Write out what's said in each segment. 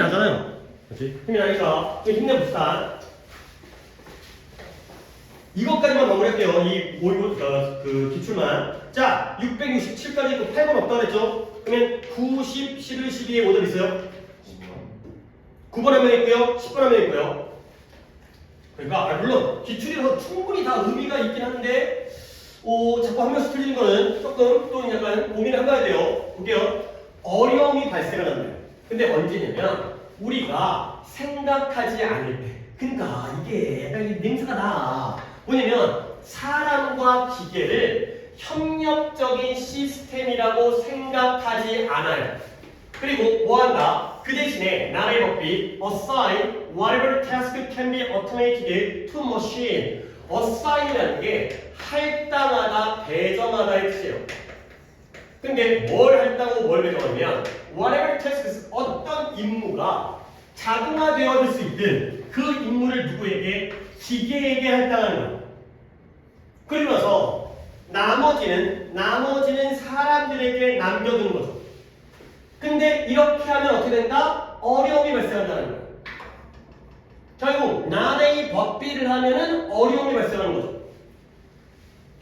나잖아요. 그렇지? 힘이 나니까 힘내봅시다. 이것까지만 마무리할게요. 이 모의고 그 기출만. 자, 667까지 있고 8번 없다 그랬죠? 그러면 9, 10, 11, 12에 오답 있어요? 9번 하면 있고요. 10번 하면 있고요. 그러니까 물론 기출이라서 충분히 다 의미가 있긴 한데 자꾸 한 명씩 틀리는 거는 조금 또 약간 고민을 해봐야 돼요. 볼게요. 어려움이 발생을 합니다. 근데 언제냐면 우리가 생각하지 않을 때. 그러니까 이게 약간 냄새가 나. 뭐냐면 사람과 기계를 협력적인 시스템이라고 생각하지 않아요. 그리고 뭐한다? 그 대신에 나의 법칙 assign whatever task can be automated to machine. assign이라는 게 할당하다, 배정하다의 뜻이에요. 근데 뭘 할당하고 뭘 배정하냐면 whatever task, 어떤 임무가 자동화되어질 수 있든 그 임무를 누구에게? 기계에게 할당하는 거예요. 그리고 나서 나머지는 사람들에게 남겨두는 거죠. 근데 이렇게 하면 어떻게 된다? 어려움이 발생한다는 거예요. 결국 나의 법비를 하면은 어려움이 발생하는 거죠.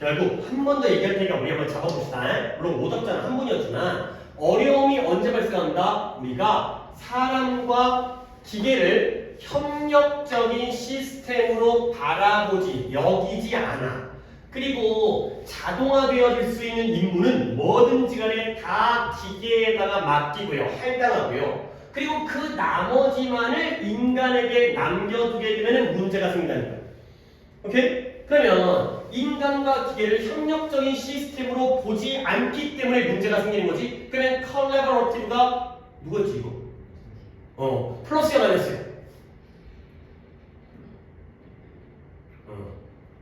결국 한 번 더 얘기할 테니까 우리 한번 잡아봅시다. 물론 오답자는 한 분이었지만 어려움이 언제 발생한다? 우리가 사람과 기계를 협력적인 시스템으로 바라보지, 여기지 않아. 그리고 자동화되어질 수 있는 임무는 뭐든지 간에 다 기계에다가 맡기고요. 할당하고요. 그리고 그 나머지만을 인간에게 남겨두게 되면 문제가 생긴다는 거예요. 오케이? 그러면 인간과 기계를 협력적인 시스템으로 보지 않기 때문에 문제가 생기는 거지. 그러면 컬래버러티브가 누구였지 이거? 플러스야 마이너스야?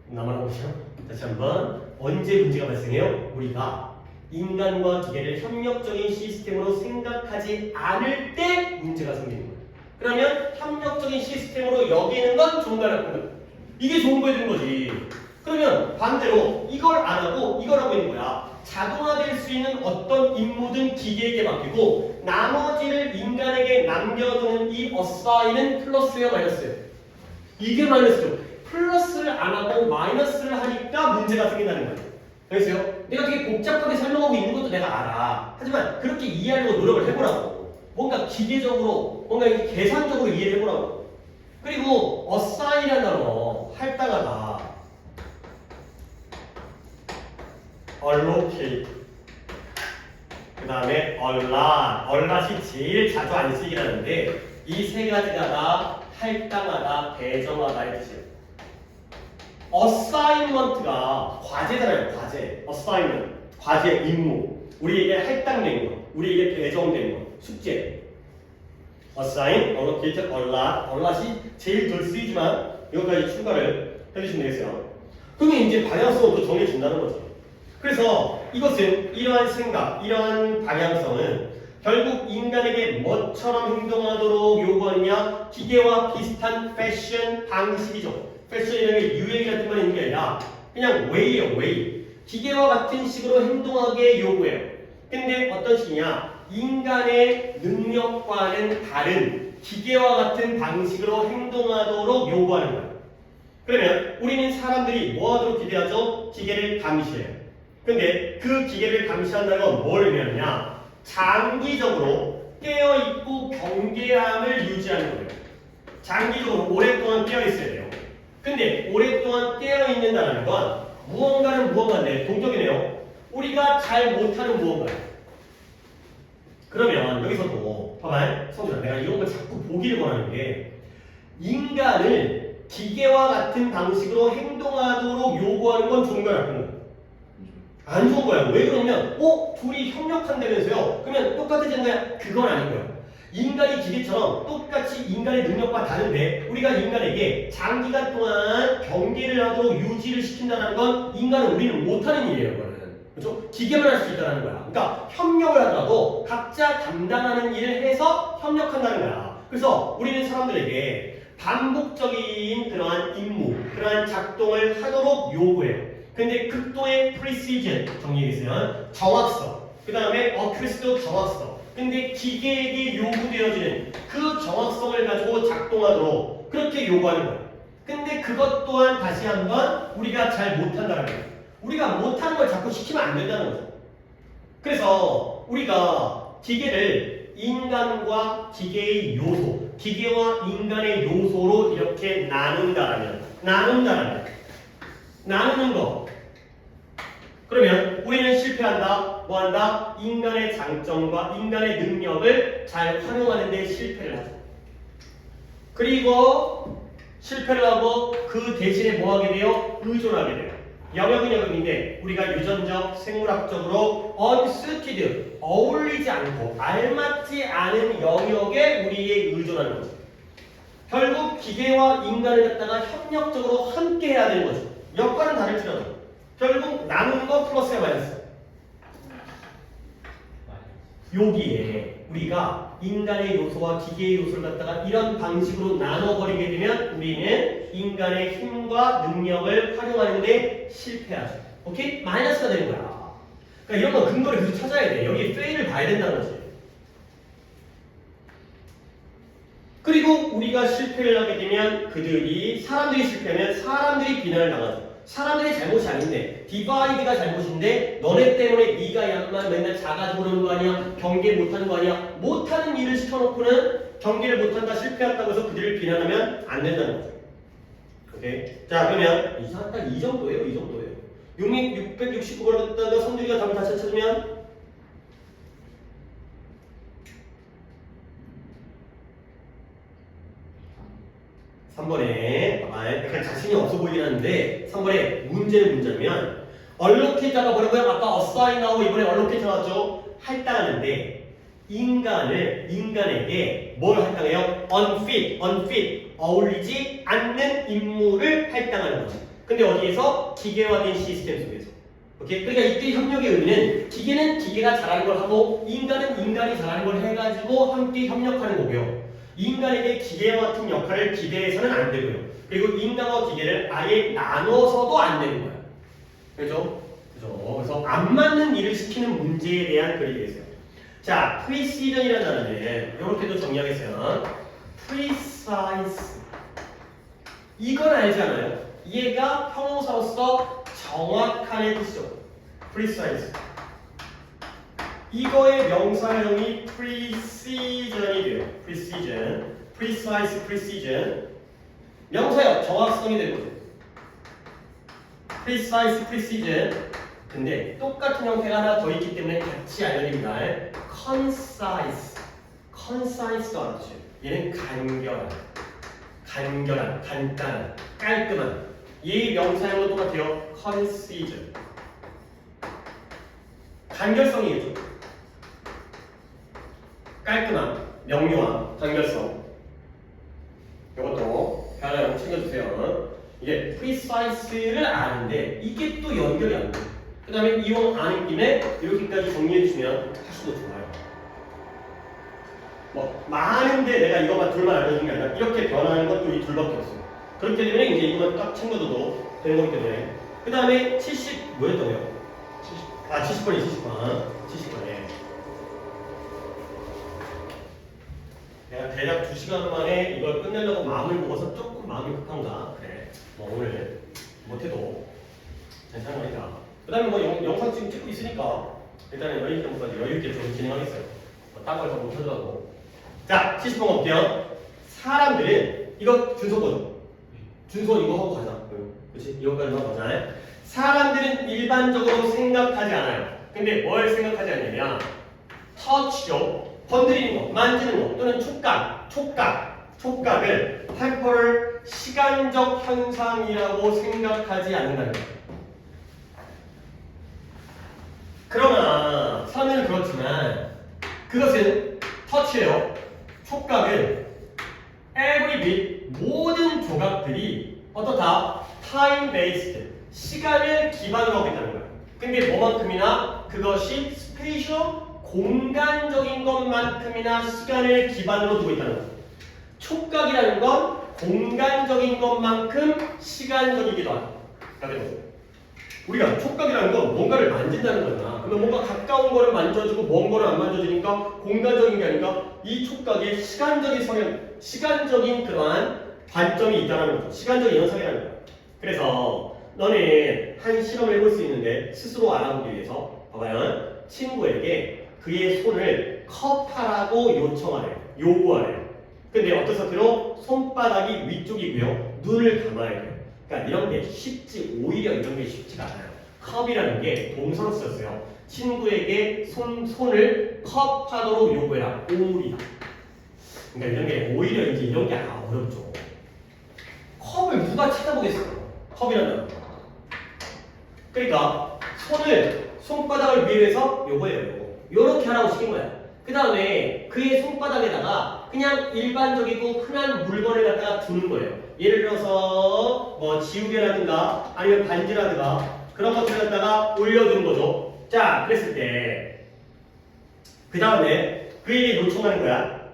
나만 보시죠. 다시 한번 언제 문제가 발생해요? 우리가 인간과 기계를 협력적인 시스템으로 생각하지 않을 때 문제가 생기는 거예요. 그러면 협력적인 시스템으로 여기는 건 좋은 거야, 나쁜 거야? 이게 좋은 거야, 되는 거지. 그러면 반대로 이걸 안 하고 이걸 하고 있는 거야. 자동화될 수 있는 어떤 임무든 기계에게 맡기고 나머지를 인간에게 남겨두는 이 어사인은 플러스예요, 마이너스예요? 이게 마이너스죠. 플러스를 안 하고 마이너스를 하니까 문제가 생긴다는 거예요. 알겠어요? 내가 되게 복잡하게 설명하고 있는 것도 내가 알아. 하지만 그렇게 이해하려고 노력을 해보라고. 뭔가 기계적으로, 뭔가 계산적으로 이해를 해보라고. 그리고 assign이라는 단어, 할당하다. allocate. 그 다음에 allot이 제일 자주 안 쓰기라는데 이 세 가지가 다 할당하다, 배정하다의 뜻이에요. assignment가 과제잖아요, 과제. assignment, 과제, 임무. 우리에게 할당된 거, 우리에게 배정된 거, 숙제. assign, allocate, allot이 제일 덜 쓰이지만 이것까지 추가를 해주시면 되겠어요. 그러면 이제 방향성을 또 정해준다는 거죠. 그래서 이것은 이러한 생각, 이러한 방향성은 결국 인간에게 뭐처럼 행동하도록 요구하느냐? 기계와 비슷한 패션 방식이죠. 패션이라는 게 유행 같은 건 있는 게 아니라 그냥 웨이예요, 웨이. 기계와 같은 식으로 행동하게 요구해요. 근데 어떤 식이냐? 인간의 능력과는 다른 기계와 같은 방식으로 행동하도록 요구하는 거예요. 그러면 우리는 사람들이 뭐 하도록 기대하죠? 기계를 감시해요. 근데 그 기계를 감시한다는 건 뭘 의미하느냐? 장기적으로 깨어있고 경계함을 유지하는 거예요. 장기적으로 오랫동안 깨어있어야 돼요. 근데 오랫동안 깨어있는다는 건 무언가는 무언가인데 동격이네요. 우리가 잘 못하는 무언가예요. 그러면 여기서도 봐봐요. 성준아, 내가 이런 걸 자꾸 보기를 원하는 게 인간을 기계와 같은 방식으로 행동하도록 요구하는 건 좋은 거야, 나쁜 거야? 안 좋은 거야. 왜 그러냐면 둘이 협력한다면서요. 그러면 똑같아지는 거야? 그건 아닌 거야. 인간이 기계처럼 똑같이 인간의 능력과 다른데 우리가 인간에게 장기간 동안 경계를 하도록 유지를 시킨다는 건 인간은 우리는 못하는 일이에요. 그거는. 그렇죠? 기계만 할 수 있다는 거야. 그러니까 협력을 하더라도 각자 담당하는 일을 해서 협력한다는 거야. 그래서 우리는 사람들에게 반복적인 그러한 임무, 그러한 작동을 하도록 요구해요. 근데 극도의 precision, 정리해주세요. 정확성. 그 다음에 accuracy도 정확성. 근데 기계에게 요구되어지는 그 정확성을 가지고 작동하도록 그렇게 요구하는 거예요. 근데 그것 또한 다시 한번 우리가 잘 못한다는 거예요. 우리가 못하는 걸 자꾸 시키면 안 된다는 거죠. 그래서 우리가 기계를 인간과 기계의 요소, 기계와 인간의 요소로 이렇게 나눈다면 나누는 거. 그러면 우리는 실패한다. 뭐한다? 인간의 장점과 인간의 능력을 잘 활용하는 데 실패를 하죠. 그리고 실패를 하고 그 대신에 뭐하게 돼요? 의존하게 돼요. 영역은 영역인데 우리가 유전적, 생물학적으로 unsuited, 어울리지 않고 알맞지 않은 영역에 우리에 의존하는 거죠. 결국 기계와 인간을 갖다가 협력적으로 함께 해야 되는 거죠. 역할은 다를지라도 결국 나누는 거 플러스야 마이너스. 여기에 우리가 인간의 요소와 기계의 요소를 갖다가 이런 방식으로 나눠버리게 되면 우리는 인간의 힘과 능력을 활용하는데 실패하죠. 오케이? 마이너스가 되는 거야. 그러니까 이런 거 근거를 계속 찾아야 돼. 여기 페일을 봐야 된다는 거지. 그리고 우리가 실패를 하게 되면 사람들이 실패하면 사람들이 비난을 당하죠. 사람들이 잘못이 아닌데 디바이드가 잘못인데 너네 때문에 네가 양만 맨날 작아지고 그러는 거 아니야? 경계 못하는 거 아니야? 못하는 일을 시켜놓고는 경계를 못한다 실패했다고 해서 그들을 비난하면 안 된다는 거죠. 오케이? 자 그러면 딱 이 정도예요. 이 정도예요. 669번을 갖다가 선두리가 답을 다시 찾으면 3번에 약간 자신이 없어 보이긴 하는데 3번에 문제는 문제면 allocate 아까 뭐라고요? 아까 assign 나오고 이번에 allocate 나왔죠? 할당하는데 인간에게 뭘 할당해요? unfit 어울리지 않는 임무를 할당하는 거죠. 근데 어디에서? 기계화된 시스템 속에서. 오케이? 그러니까 이때 협력의 의미는 기계는 기계가 잘하는 걸 하고 인간은 인간이 잘하는 걸 해가지고 함께 협력하는 거고요. 인간에게 기계와 같은 역할을 기대해서는 안 되고요. 그리고 인간과 기계를 아예 나눠서도 안 되는 거예요. 그죠? 그래서 안 맞는 일을 시키는 문제에 대한 글이 되겠어요. 자, precision이라는 단어는 이렇게도 정리하겠어요. precise. 이건 알지 않아요? 얘가 형용사로서 정확한의 뜻이죠. precise. 이거의 명사형이 precision이 돼요. precise, precision. 명사형, 정확성이 되는 거죠. precise, precision. 근데 똑같은 형태가 하나 더 있기 때문에 같이 알려드립니다. concise가 맞죠. 얘는 간결한, 간단한, 깔끔한. 얘 명사형은 똑같아요. concision. 간결성이겠죠. 깔끔함, 명료함, 간결성. 이것도 하나 챙겨주세요. 이게 precise를 아는데 이게 또 연결이 안 돼요. 그 다음에 이용 아는 김에 이렇게까지 정리해주시면 훨씬 더 좋아요. 뭐 많은데 내가 이것만 둘만 알려주는 게 아니라 이렇게 변하는 것도 이 둘밖에 없어요. 그렇기 때문에 이제 이것만 딱 챙겨둬도 되는 거기 때문에. 그 다음에 70 뭐였더래요? 70번이 70번에 내가 대략 2시간 만에 이걸 끝내려고 마음을 먹어서 조금 마음이 급한가? 그래. 뭐 오늘 못해도 괜찮은 거니까. 그 다음에 뭐 영상 지금 찍고 있으니까 일단은 여유있게 좀 진행하겠어요. 딴 걸 더 못하더라도. 자, 70번 볼게요. 사람들은 이거 준서 거죠? 준서 이거 하고 가자. 그치? 이거까지 하고 가자. 사람들은 일반적으로 생각하지 않아요. 근데 뭘 생각하지 않냐면 touch죠. 건드리는 거, 만지는 거 또는 촉각을 템포럴 시간적 현상이라고 생각하지 않는다는 거예요. 그러나 사람들은 그렇지만 그것은 터치예요. 촉각은 every bit 모든 조각들이 어떻다? time based 시간을 기반으로 하고 있다는 거예요. 근데 뭐만큼이나 그것이 spatial 공간적인 것만큼이나 시간을 기반으로 두고 있다는 거예요. 촉각이라는 건 공간적인 것만큼 시간적이기도 하다. 우리가 촉각이라는 건 뭔가를 만진다는 거잖아. 그러면 뭔가 가까운 거를 만져주고 먼 거를 안 만져주니까 공간적인 게 아니라 이 촉각에 시간적인 성향, 시간적인 그러한 관점이 있다는 거죠. 시간적인 현상이라는 거야. 그래서 너는 한 실험을 해볼 수 있는데 스스로 알아보기 위해서 봐봐요. 친구에게 그의 손을 컵하라고 요청하래요. 요구하래요. 근데 어떤 상태로 손바닥이 위쪽이고요. 눈을 감아야 돼요. 그러니까 이런 게 쉽지, 오히려 이런 게 쉽지가 않아요. 컵이라는 게 동사로 쓰였어요. 친구에게 손을 컵하도록 요구해라. 오리다. 그러니까 이런 게 오히려 이제 이런 게 어렵죠. 컵을 누가 찾아보겠어요? 컵이라는 거. 그러니까 손바닥을 위에서 요거예요. 요렇게 하라고 시킨 거야. 그 다음에 그의 손바닥에다가 그냥 일반적이고 흔한 물건을 갖다가 두는 거예요. 예를 들어서 뭐 지우개라든가 아니면 반지라든가 그런 것들을 갖다가 올려두는 거죠. 자, 그랬을 때 그 다음에 그에게 요청하는 거야.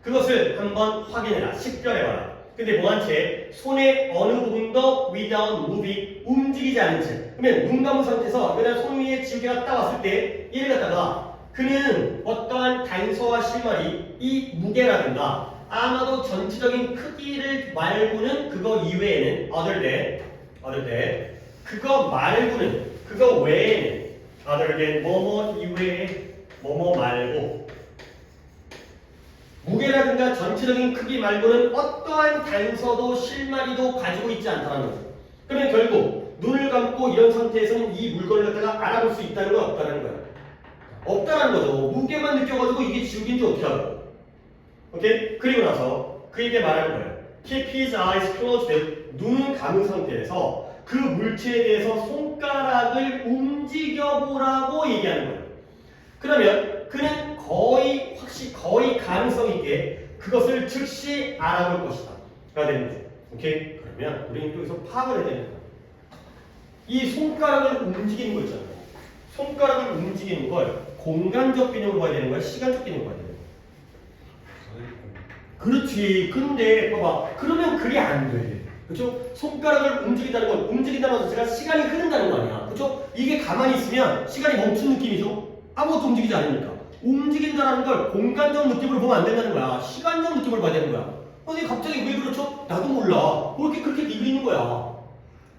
그것을 한번 확인해라. 식별해봐라. 근데 뭐한 채 손의 어느 부분도 without moving 움직이지 않은 채. 그러면 눈 감은 상태에서 그냥 손 위에 지우개가 딱 왔을 때 얘를 갖다가 그는 어떠한 단서와 실마리, 이 무게라든가 아마도 전체적인 크기를 말고는 그거 이외에는 other than 그거 말고는 그거 외에는 other than 뭐뭐 이외에 뭐뭐 말고 무게라든가 전체적인 크기 말고는 어떠한 단서도 실마리도 가지고 있지 않다는 거죠. 그러면 결국 눈을 감고 이런 상태에서는 이 물건을 갖다가 알아볼 수 있다는 건 없다는 거야. 없다는 거죠. 무게만 느껴가지고 이게 지우개인지 어떻게 알아? 오케이? 그리고 나서 그에게 말하는 거예요. Keep his eyes closed. 눈을 감은 상태에서 그 물체에 대해서 손가락을 움직여보라고 얘기하는 거예요. 그러면 그는 거의 가능성 있게 그것을 즉시 알아볼 것이다. 가 되는 거죠. 오케이? 그러면 우리는 여기서 파악을 해야 되는 거야. 이 손가락을 움직이는 거 있잖아요. 손가락을 움직이는 걸 공간적 개념으로 봐야 되는 거야? 시간적 개념으로 봐야 되는 거야? 그렇지. 근데 봐봐. 그러면 그게 안 돼. 그렇죠? 손가락을 움직인다는 건 움직인다는 건 제가 시간이 흐른다는 거 아니야. 그렇죠? 이게 가만히 있으면 시간이 멈춘 느낌이죠? 아무것도 움직이지 않으니까. 움직인다는 걸 공간적 느낌으로 보면 안 된다는 거야. 시간적 느낌으로 봐야 되는 거야. 근데 갑자기 왜 그렇죠? 나도 몰라. 그렇게 되고 있는 거야.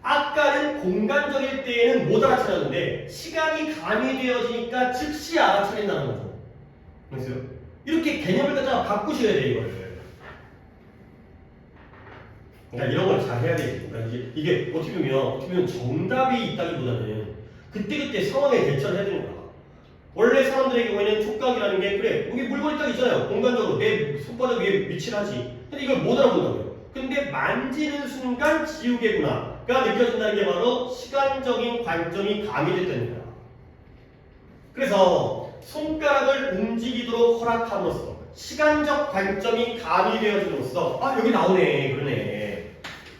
아까는 공간적일 때에는 못 알아차렸는데 시간이 가미되어지니까 즉시 알아차린다는 거죠. 알겠어요? 이렇게 개념을 갖다가 바꾸셔야 돼, 이걸. 그러니까 이런 걸 잘 해야 돼. 그러니까 이게 어떻게 보면 정답이 있다기보다는 그때그때 상황에 대처를 해야 되는 거야. 원래 사람들의 경우에는 촉각이라는 게 그래 여기 물건이 딱 있잖아요. 공간적으로 내 손바닥 위에 위치를 하지. 근데 이걸 못 알아본다고요. 근데 만지는 순간 지우개구나가 느껴진다는 게 바로 시간적인 관점이 가미됐다는 거야. 그래서 손가락을 움직이도록 허락함으로써 시간적 관점이 가미되어짐으로써 여기 나오네 그러네.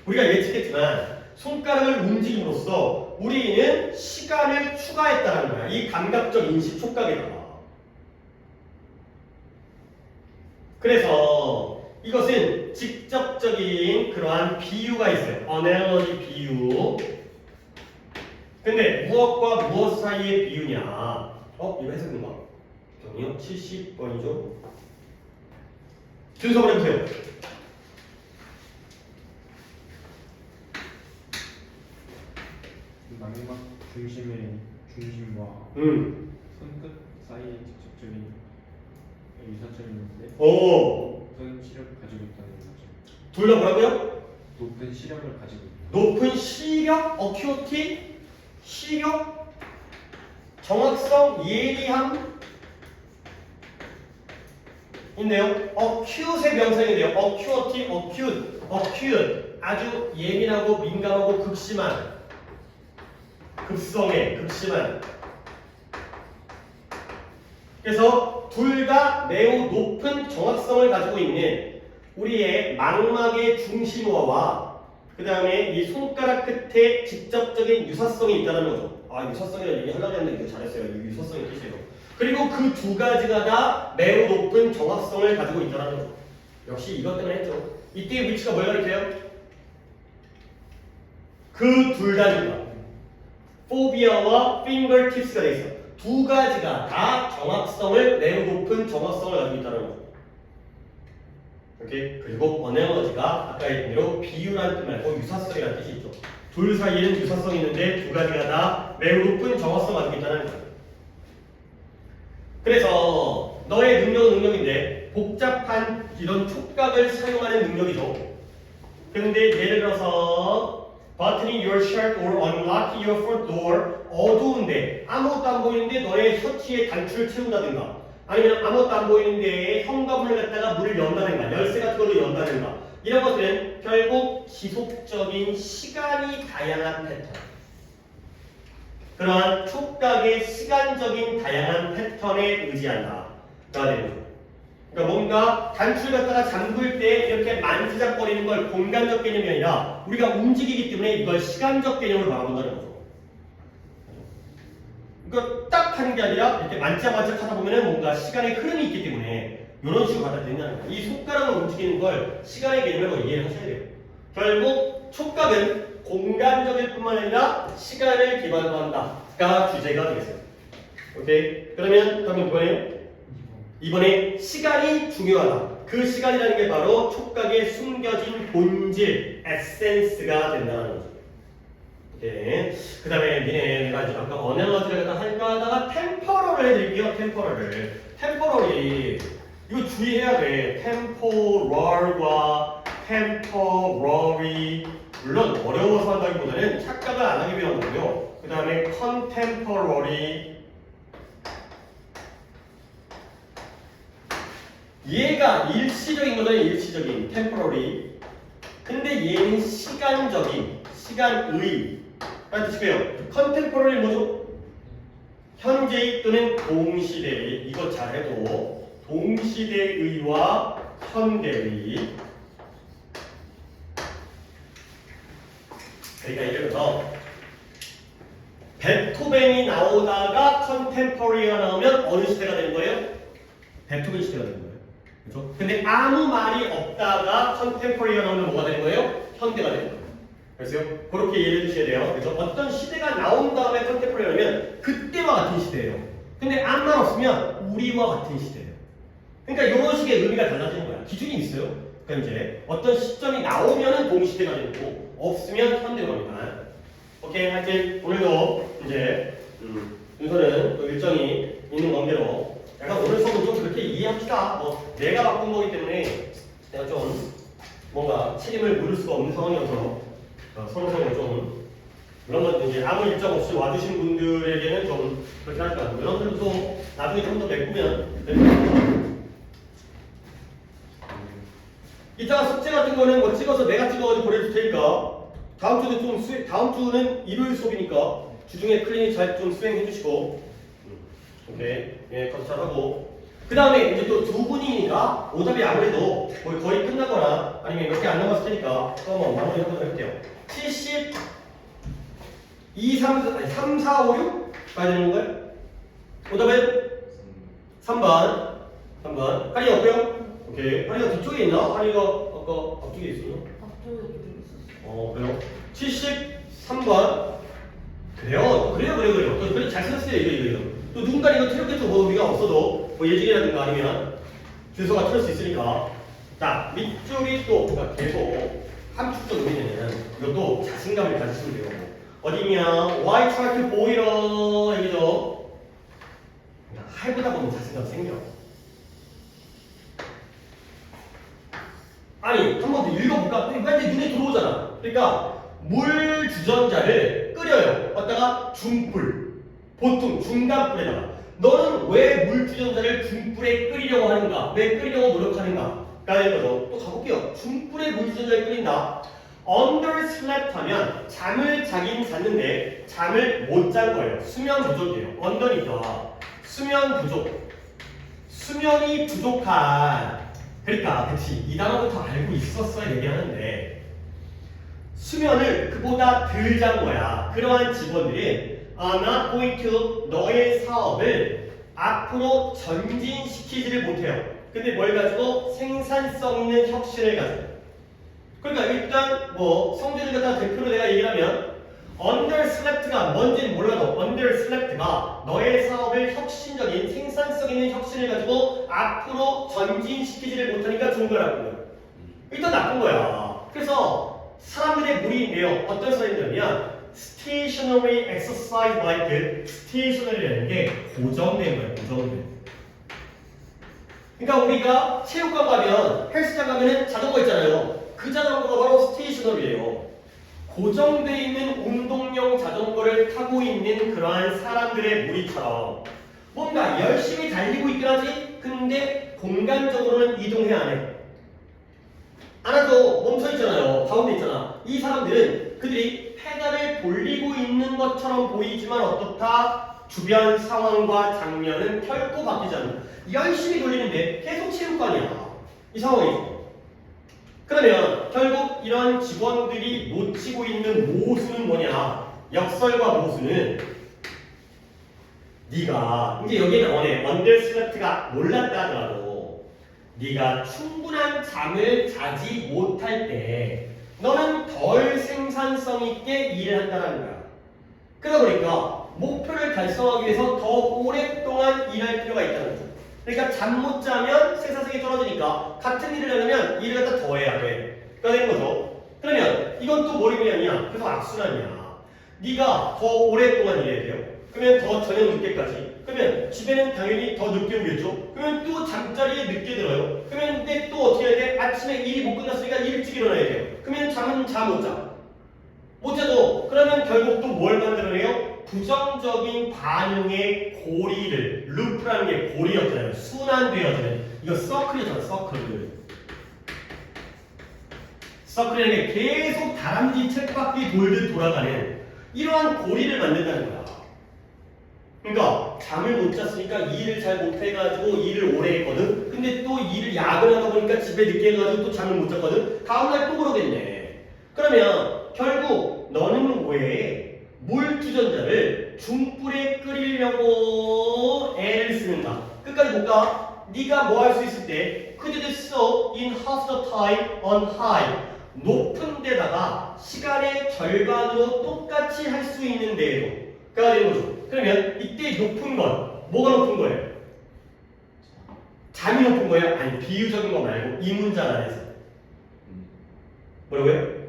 우리가 예측했지만 손가락을 움직임으로써 우리는 시간을 추가했다는 거야. 이 감각적 인식 촉각에다가. 그래서 이것은 직접적인 그러한 비유가 있어요. analogy 비유. 근데 무엇과 무엇 사이의 비유냐? 이거 해석인가? 경이요? 70번이죠? 준석을 해보세요. 망막 중심과 손끝 사이에 직접적인 유사점이 있는데 높은 시력을 가지고 있다는 거죠. 둘 다 뭐라고요? 높은 시력을 가지고 있다. 높은 시력, 어큐티, 시력, 정확성, 예리함 있네요. 어큐트의 명사인데요. 어큐어티, 어큐트 아주 예민하고 민감하고 극심한 급성의 극심한. 그래서 둘 다 매우 높은 정확성을 가지고 있는 우리의 망막의 중심어와 그 다음에 이 손가락 끝에 직접적인 유사성이 있다는 거죠. 유사성이라는 얘기 하려고 했는데 이거 잘했어요. 유사성이 뜻이에요. 그리고 그 두 가지가 다 매우 높은 정확성을 가지고 있다는 거죠. 역시 이것 때문에 했죠. 이때의 위치가 뭘 가리켜요? 그 둘 다니까. 포비아와 fingertips가 돼 있어. 두 가지가 다 정확성을 매우 높은 정확성을 가지고 있다는 거죠. 오케이? 그리고 어네어지가 아까 얘기한 대로 비유라는 뜻 말고 유사성이라는 뜻이 있죠. 둘 사이에는 유사성이 있는데 두 가지가 다 매우 높은 정확성을 가지고 있다는 거죠. 그래서 너의 능력은 능력인데 복잡한 이런 촉각을 사용하는 능력이죠. 근데 예를 들어서 buttoning your shirt or unlocking your front door 어두운데 아무것도 안 보이는데 너의 셔츠에 단추를 채운다든가 아니면 아무것도 안 보이는데 현관문을 갖다가 문을 연다든가 열쇠 같은 걸로 연다든가 이런 것들은 결국 지속적인 시간이 다양한 패턴 그러한 촉각의 시간적인 다양한 패턴에 의지한다 가 되는 거죠. 그러니까 뭔가 단추를 갖다가 잠글 때 이렇게 만지작거리는 걸 공간적 개념이 아니라 우리가 움직이기 때문에 이걸 시간적 개념으로 바라본다는 거죠. 그러니까 딱 하는 게 아니라 이렇게 만지작만지작 하다 보면은 뭔가 시간의 흐름이 있기 때문에 이런 식으로 받아들인다는 거예요. 이 손가락을 움직이는 걸 시간의 개념으로 이해를 하셔야 돼요. 결국 촉각은 공간적일 뿐만 아니라 시간을 기반으로 한다가 주제가 되겠어요. 오케이? 그러면 이번에 이번에 시간이 중요하다. 그 시간이라는 게 바로 촉각에 숨겨진 본질, 에센스가 된다는 거죠. 오케이. 그 다음에 내가 이제 아까 어넬러지를 갖다 할까 하다가 템퍼럴을 해드릴게요. 템퍼럴이 이거 주의해야 돼. 템포럴과 템퍼럴이 물론 어려워서 한다기보다는 착각을 안 하기 위한 거고요. 그 다음에 컨템퍼럴이 얘가 일시적인 거잖아요. 일시적인 temporary. 근데 얘는 시간적인, 시간의 라는 뜻이고요. contemporary 뭐죠? 현재의 또는 동시대의 이거 잘해도 동시대의와 현대의 그러니까 예를 들어서 베토벤이 나오다가 contemporary가 나오면 어느 시대가 되는 거예요? 베토벤 시대가 되는 거예요. 그렇죠? 근데 아무 말이 없다가 컨템포리가 나오면 뭐가 되는 거예요? 현대가 되는 거예요. 그래서 그렇게 예를 드셔야 돼요. 그래서 어떤 시대가 나온 다음에 컨템포리가 되면 그때와 같은 시대예요. 근데 아무 말 없으면 우리와 같은 시대예요. 그러니까 이런 식의 의미가 달라지는 거야. 기준이 있어요. 그러니까 이제 어떤 시점이 나오면은 동시대가 되고 없으면 현대가 됩니다. 오케이, 하여튼 오늘도 이제 윤서는 또 일정이 있는 관계로 약간 오늘 수업은 좀 그렇게 이해합시다. 뭐 내가 바꾼 거기 때문에 내가 좀 뭔가 책임을 물을 수가 없는 상황이어서 서로서로 좀 그런 건 이제 아무 일정 없이 와주신 분들에게는 좀 그렇게 할 것 같아요. 여러분들도 또 나중에 좀 더 메꾸면 됩니다. 이따가 숙제 같은 거는 뭐 찍어서 내가 찍어가지고 보내줄 테니까 다음 주는 다음 주는 일요일 수업이니까 주중에 클리닉 잘 좀 수행해 주시고 오케이. 예, 가서 잘하고. 그 다음에 이제 또 두 분이니까 오답이 아무래도 거의 끝나거나 아니면 몇 개 안 남았을 테니까 또 한번 마무리 한번 할게요. 70, 3, 4, 5, 6? 가야 되는 건가요? 오답은 3번. 하리가 없고요? 오케이. 하리가 뒤쪽에 있나? 하리가 아까 앞쪽에 있었나? 앞쪽에 좀 있었어. 그래요? 73번. 그래요. 그래. 잘 찾았어요, 이거. 또 누군가 이거 틀렸겠죠. 뭐 우리가 없어도 뭐 예직이라든가 아니면 주소가 틀릴 수 있으니까. 자, 밑줄이 또 그러니까 계속 함축적 의미는 이것도 자신감을 가지시면 돼요. 어디냐? Why try to boiler 얘기죠. 그러니까 해보다 보면 자신감 생겨. 아니 한 번 더 읽어볼까? 완전 눈에 들어오잖아. 그러니까 물 주전자를 끓여요. 왔다가 중불. 보통 중간불에다가 너는 왜 물주전자를 중불에 끓이려고 하는가? 왜 끓이려고 노력하는가? 라는 거죠. 또 가볼게요. 중불에 물주전자를 끓인다. underslept 하면 잠을 자긴 잤는데 잠을 못 잔 거예요. 수면 부족이에요. under이다. 수면 부족. 수면이 부족한. 그러니까 그치. 이 단어부터 알고 있었어야 얘기하는데 수면을 그보다 덜 잔 거야. 그러한 직원들이 are not going to 너의 사업을 앞으로 전진시키지를 못해요. 근데 뭘 가지고? 생산성 있는 혁신을 가지고. 그러니까 일단 뭐 성질을 갖다 대표로 내가 얘기를 하면 underslept가 뭔지는 몰라도 underslept가 너의 사업을 혁신적인 생산성 있는 혁신을 가지고 앞으로 전진시키지를 못하니까 좋은 거라고요. 일단 나쁜 거야. 그래서 사람들의 무리인데요. 어떤 사람들이냐면 stationary exercise like stationary라는 게 고정된 거예요. 고정된. 그러니까 우리가 체육관 가면 헬스장 가면은 자전거 있잖아요. 그 자전거가 바로 스테이셔너리예요. 고정되어 있는 운동용 자전거를 타고 있는 그러한 사람들의 무리처럼 뭔가 열심히 달리고 있긴 하지. 근데 공간적으로는 이동해야 안 해. 안 하죠. 멈춰 있잖아요. 가운데 있잖아. 이 사람들은 그들이 페달을 돌리고 있는 것처럼 보이지만 어떻다? 주변 상황과 장면은 결코 바뀌지 않는다. 열심히 돌리는데 계속 체육관이야. 이 상황이죠. 그러면 결국 이런 직원들이 놓치고 있는 모순은 뭐냐? 역설과 모순은 네가 이제 여기에 나오네. 언더스래프트가 몰랐다 하더라도 네가 충분한 잠을 자지 못할 때 너는 덜 생산성 있게 일을 한다는 거야. 그러다 보니까 목표를 달성하기 위해서 더 오랫동안 일할 필요가 있다는 거죠. 그러니까 잠 못 자면 생산성이 떨어지니까 같은 일을 하려면 일을 갖다 더 해야 돼. 그러니까 되는 거죠. 그러면 이건 또 머리 그냥이야. 그래서 악순환이야. 네가 더 오랫동안 일해야 돼요. 그러면 더 저녁 늦게까지. 그러면 집에는 당연히 더 늦게 오겠죠. 그러면 또 잠자리에 늦게 들어요. 그러면 근데 또 어떻게 해야 돼? 아침에 일이 못 끝났으니까 일찍 일어나야 돼요. 그러면 잠은 잠 못 자. 못 자도 그러면 결국 또 뭘 만들어내요? 부정적인 반응의 고리를 루프라는 게 고리였잖아요. 순환되어지는 이거 서클이잖아. 서클이라는 게 계속 다람쥐 쳇바퀴 돌듯 돌아가는 이러한 고리를 만든다는 거야. 그러니까 잠을 못 잤으니까 일을 잘 못해가지고 일을 오래 했거든. 근데 또 일을 야근하다 보니까 집에 늦게 가가지고 또 잠을 못 잤거든. 다음날 또 그러겠네. 그러면 결국 너는 왜 물주전자를 중불에 끓이려고 애를 쓰는가? 끝까지 볼까? 네가 뭐 할 수 있을 때 could do so in half the time on high 높은 데다가 시간의 절반으로 똑같이 할 수 있는 데에도 가 되는 거죠. 그러면 이때 높은 건 뭐가 높은 거예요? 잠이 높은 거예요? 아니 비유적인 거 말고 이 문장 안에서 뭐라고요?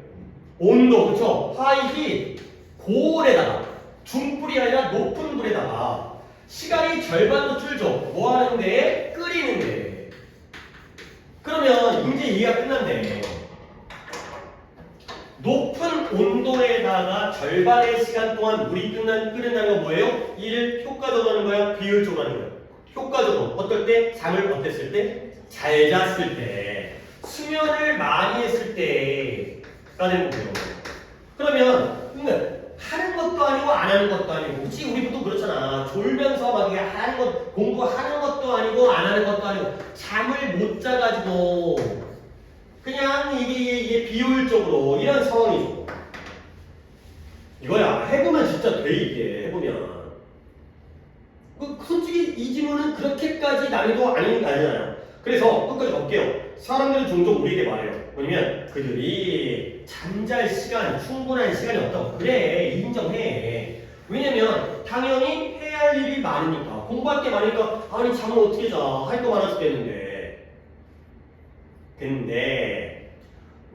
온도 그쵸? 하이히 고울에다가 중불이 아니라 높은 불에다가 시간이 절반도 줄죠. 뭐 하는데? 끓이는데. 그러면 이제 이해가 끝났네. 높은 온도에다가 절반의 시간 동안 물이 끓는다는 건 뭐예요? 이를 효과적으로 하는 거야? 비효율적으로 하는 거야? 효과적으로. 어떨 때? 잠을 어땠을 때? 잘 잤을 때. 수면을 많이 했을 때가 되는 거예요. 그러면 하는 것도 아니고 안 하는 것도 아니고 그치? 우리 보통 그렇잖아. 졸면서 막 하는 것, 공부하는 것도 아니고 안 하는 것도 아니고 잠을 못 자가지고 그냥 이게 비효율적으로 이런 상황이죠. 이거야. 해보면 진짜 돼 이게 해보면. 솔직히 이 질문은 그렇게까지 난이도 아니잖아요. 그래서 끝까지 볼게요. 사람들은 종종 우리에게 말해요. 뭐냐면 그들이 잠잘 시간, 충분한 시간이 없다고. 그래 인정해. 왜냐면 당연히 해야 할 일이 많으니까. 공부할 게 많으니까 아니 잠을 어떻게 자. 할 거 많아서 되는데. 근데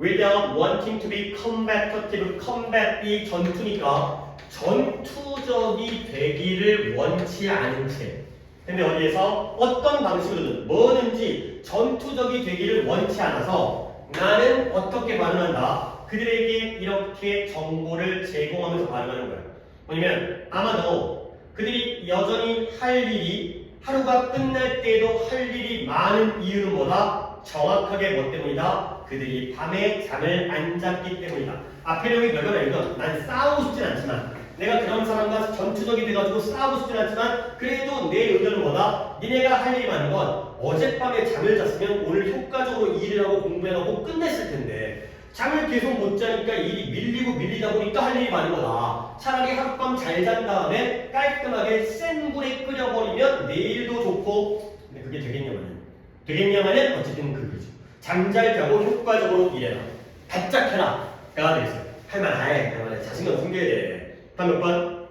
without wanting to be combative, combat이 전투니까 전투적이 되기를 원치 않은 채. 근데 어디에서 어떤 방식으로든 뭐든지 전투적이 되기를 원치 않아서 나는 어떻게 반응한다? 그들에게 이렇게 정보를 제공하면서 반응하는 거야. 뭐냐면 아마도 그들이 여전히 할 일이 하루가 끝날 때에도 할 일이 많은 이유는 뭐다? 정확하게 뭐 때문이다? 그들이 밤에 잠을 안 잤기 때문이다. 앞에 내용이 별거나 이건 난 싸우고 싶진 않지만 내가 그런 사람과 전투적이 돼가지고 싸우고 싶진 않지만 그래도 내 의견은 뭐다? 니네가 할 일이 많은 건 어젯밤에 잠을 잤으면 오늘 효과적으로 일을 하고 공부해가고 끝냈을 텐데 잠을 계속 못 자니까 일이 밀리다 보니까 할 일이 많은 거다. 차라리 하룻밤 잘 잔 다음에 깔끔하게 센 불에 끓여버리면 내일도 좋고 근데 그게 되겠냐마는 어쨌든 그거죠. 잠잘 자고 효과적으로 일해라. 바짝 해라. 대가 되겠어요. 할만해. 자신감 생겨야 돼. 한 몇 번?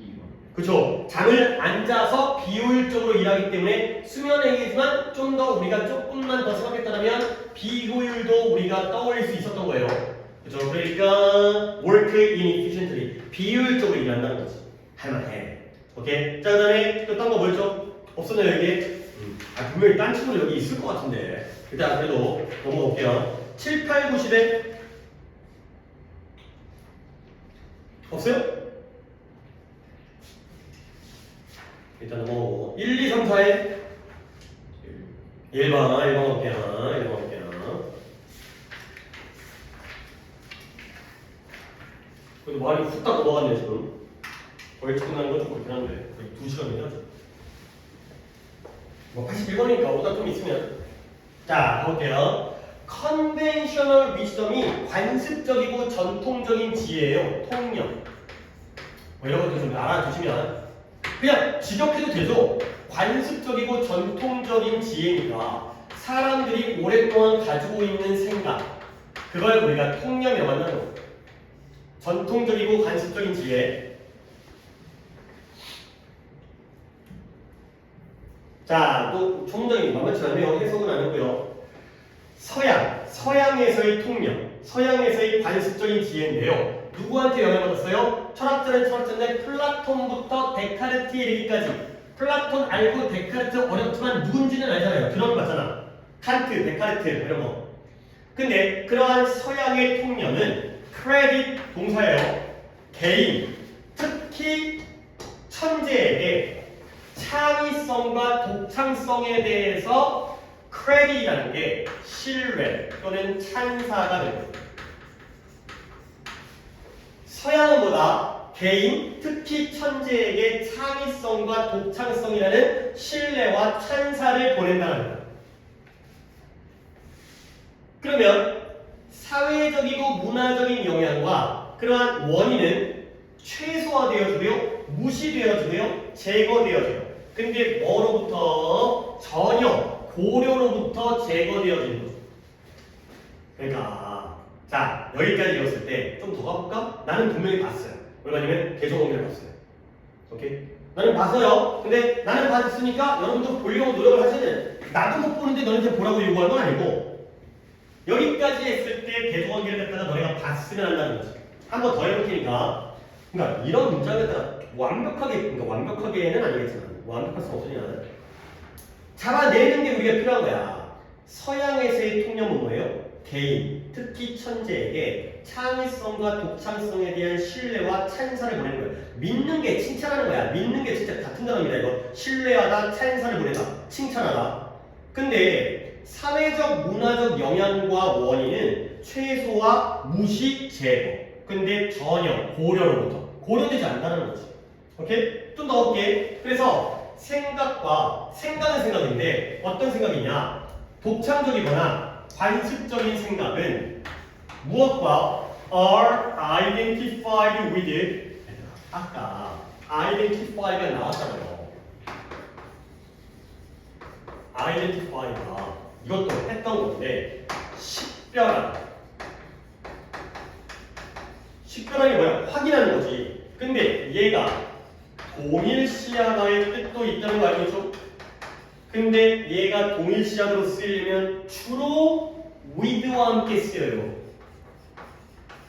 2번. 그쵸. 잠을 앉아서 비효율적으로 일하기 때문에 수면행위지만 좀 더 우리가 조금만 더 생각했다면 비효율도 우리가 떠올릴 수 있었던 거예요. 그죠? 그러니까 work inefficiently. 비효율적으로 일한다는 거지. 할만해. 오케이? 자, 그 다음에 또 딴 거 뭐였죠? 없었나요, 여기? 분명히 딴 친구도 여기 있을 것 같은데. 일단 그래도 넘어볼게요. 7, 8, 9, 10에 없어요? 일단 넘어오고 1, 2, 3, 4에 1번 볼게요. 1번 볼게요. 그래도 말이 훅딱 넘어갔네 지금. 거의 끝나는 건 좀 그렇긴 한데 거의 2시간이긴 하죠. 뭐 81번이니까 오다 좀 있으면. 자, 가볼게요. 컨벤셔널 위즈덤이 관습적이고 전통적인 지혜예요. 통념. 뭐 이런 것도 좀 알아두시면 그냥 직역해도 되죠. 관습적이고 전통적인 지혜니까 사람들이 오랫동안 가지고 있는 생각, 그걸 우리가 통념이라고 한다는 거예요. 전통적이고 관습적인 지혜. 자, 또 총적인 만만치 않네요. 해석은 아니고요. 서양에서의 통념, 서양에서의 관습적인 지혜인데요. 누구한테 영향받았어요? 철학자는 철학자인데 플라톤부터 데카르트에 이르기까지. 플라톤 알고 데카르트 어렵지만 누군지는 알잖아요. 들어는 봤잖아. 칸트, 데카르트 이런 거. 근데 그러한 서양의 통념은 크레딧 동사예요. 개인, 특히 천재에게 창의성과 독창성에 대해서 크레딧이라는 게 신뢰 또는 찬사가 됩니다. 서양은 뭐다? 개인, 특히 천재에게 창의성과 독창성이라는 신뢰와 찬사를 보낸다는 거예요. 그러면 사회적이고 문화적인 영향과 그러한 원인은 최소화되어지고요, 무시되어지고요, 제거되어져요. 근데 뭐로부터? 전혀 고려로부터 제거되어지는 거죠. 그러니까 자, 여기까지 읽었을 때 좀 더 가볼까? 나는 분명히 봤어요. 얼마냐면 개정원기를 봤어요. 오케이? 나는 봤어요. 근데 나는 봤으니까 여러분도 보려고 노력을 하시는, 나도 못 보는데 너네한테 보라고 요구하는 건 아니고 여기까지 했을 때 개정원기를 갖다가 너네가 봤으면 한다는 거지. 한 번 더 해볼 테니까. 그러니까 이런 문장을 갖다가 완벽하게, 그러니까 완벽하게는 아니겠지만 완벽할 수 없으니까 잡아내는 게 우리가 필요한 거야. 서양에서의 통념은 뭐예요? 개인, 특히 천재에게 창의성과 독창성에 대한 신뢰와 찬사를 보내는 거예요. 믿는 게 칭찬하는 거야. 믿는 게 진짜 같은 단어입니다. 이거 신뢰하다, 찬사를 보내다, 칭찬하다. 근데 사회적, 문화적 영향과 원인은 최소화, 무시, 제거. 근데 전혀 고려로부터 고려되지 않는다는 거지. 오케이? 좀 더 볼게. 그래서 생각은 생각인데 어떤 생각이냐? 독창적이거나 관습적인 생각은 무엇과 are identified with, 아까 identify가 나왔잖아요. identify가 이것도 했던 건데 식별하는 게 뭐야? 확인하는 거지. 근데 얘가 동일시하다의 뜻도 있다는 거 알겠죠? 근데 얘가 동일시하다로 쓰이려면 주로 with와 함께 쓰여요.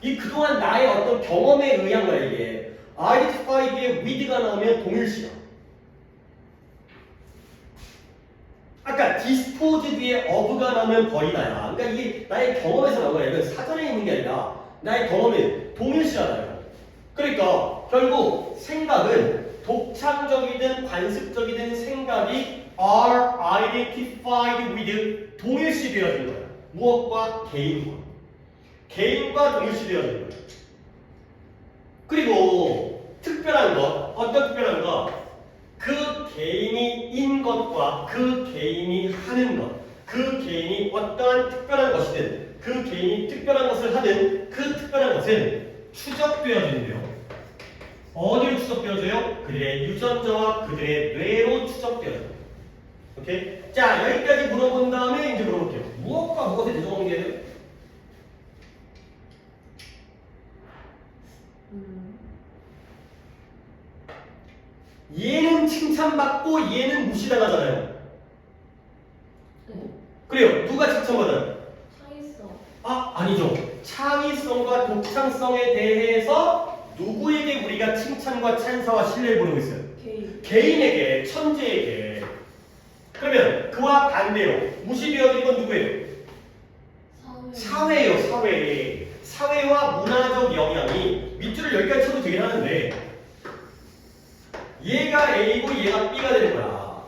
이 그동안 나의 어떤 경험에 의한 거야 이게. identified에 with가 나오면 동일시야. 아까 disposed 뒤에 of가 나오면 버리다야. 그러니까 이게 나의 경험에서 나온 거야. 이건 사전에 있는 게 아니라 나의 경험은 동일시하다요. 그러니까 결국 생각은 독창적이든 관습적이든 생각이 are identified with 동일시 되어진 거야. 무엇과? 개인과 동일시 되어진 거야. 그리고 특별한 것, 어떤 특별한 것? 그 개인이 인 것과 그 개인이 하는 것, 그 개인이 어떠한 특별한 것이든 그 개인이 특별한 것을 하든 그 특별한 것은 추적되어지는데요. 어디로 추적되어져요? 그들의 유전자와 그들의 뇌로 추적되어져요. 오케이? 자, 여기까지 물어본 다음에 이제 물어볼게요. 무엇과 무엇의 대조관계예요? 얘는 칭찬받고 얘는 무시당하잖아요. 네. 그래요. 누가 칭찬받아요? 창의성. 아니죠. 창의성과 독창성에 대해서 누구에게 우리가 칭찬과 찬사와 신뢰를 보내고 있어요? 개인. 개인에게, 천재에게. 그러면 그와 반대로 무시되어진 건 누구예요? 사회. 사회예요, 사회. 사회와 문화적 영향이 밑줄을 여기까지 쳐도 되긴 하는데 얘가 A고 얘가 B가 되는 거야.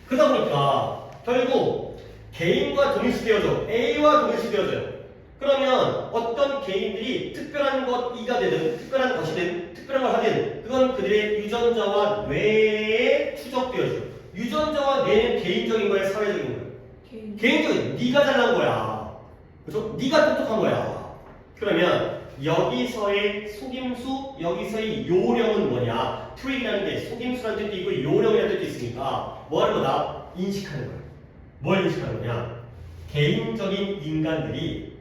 그러다 보니까 결국 개인과 동일시되어져. A와 동일시되어져요. 그러면 어떤 개인들이 특별한 것이가 되든 특별한 것이든 특별한 걸 하든 그건 그들의 유전자와 뇌에 추적되어져. 유전자와 뇌는 개인적인 거야, 사회적인 거야? 개인. 개인적인 네가 잘난 거야. 그죠? 네가 똑똑한 거야. 그러면 여기서의 속임수, 여기서의 요령은 뭐냐? 트릭이라는 게 속임수라는 뜻도 있고 요령이라는 뜻도 있으니까 뭐 하는 거다? 인식하는 거야. 뭘 인식하는 거냐? 개인적인 인간들이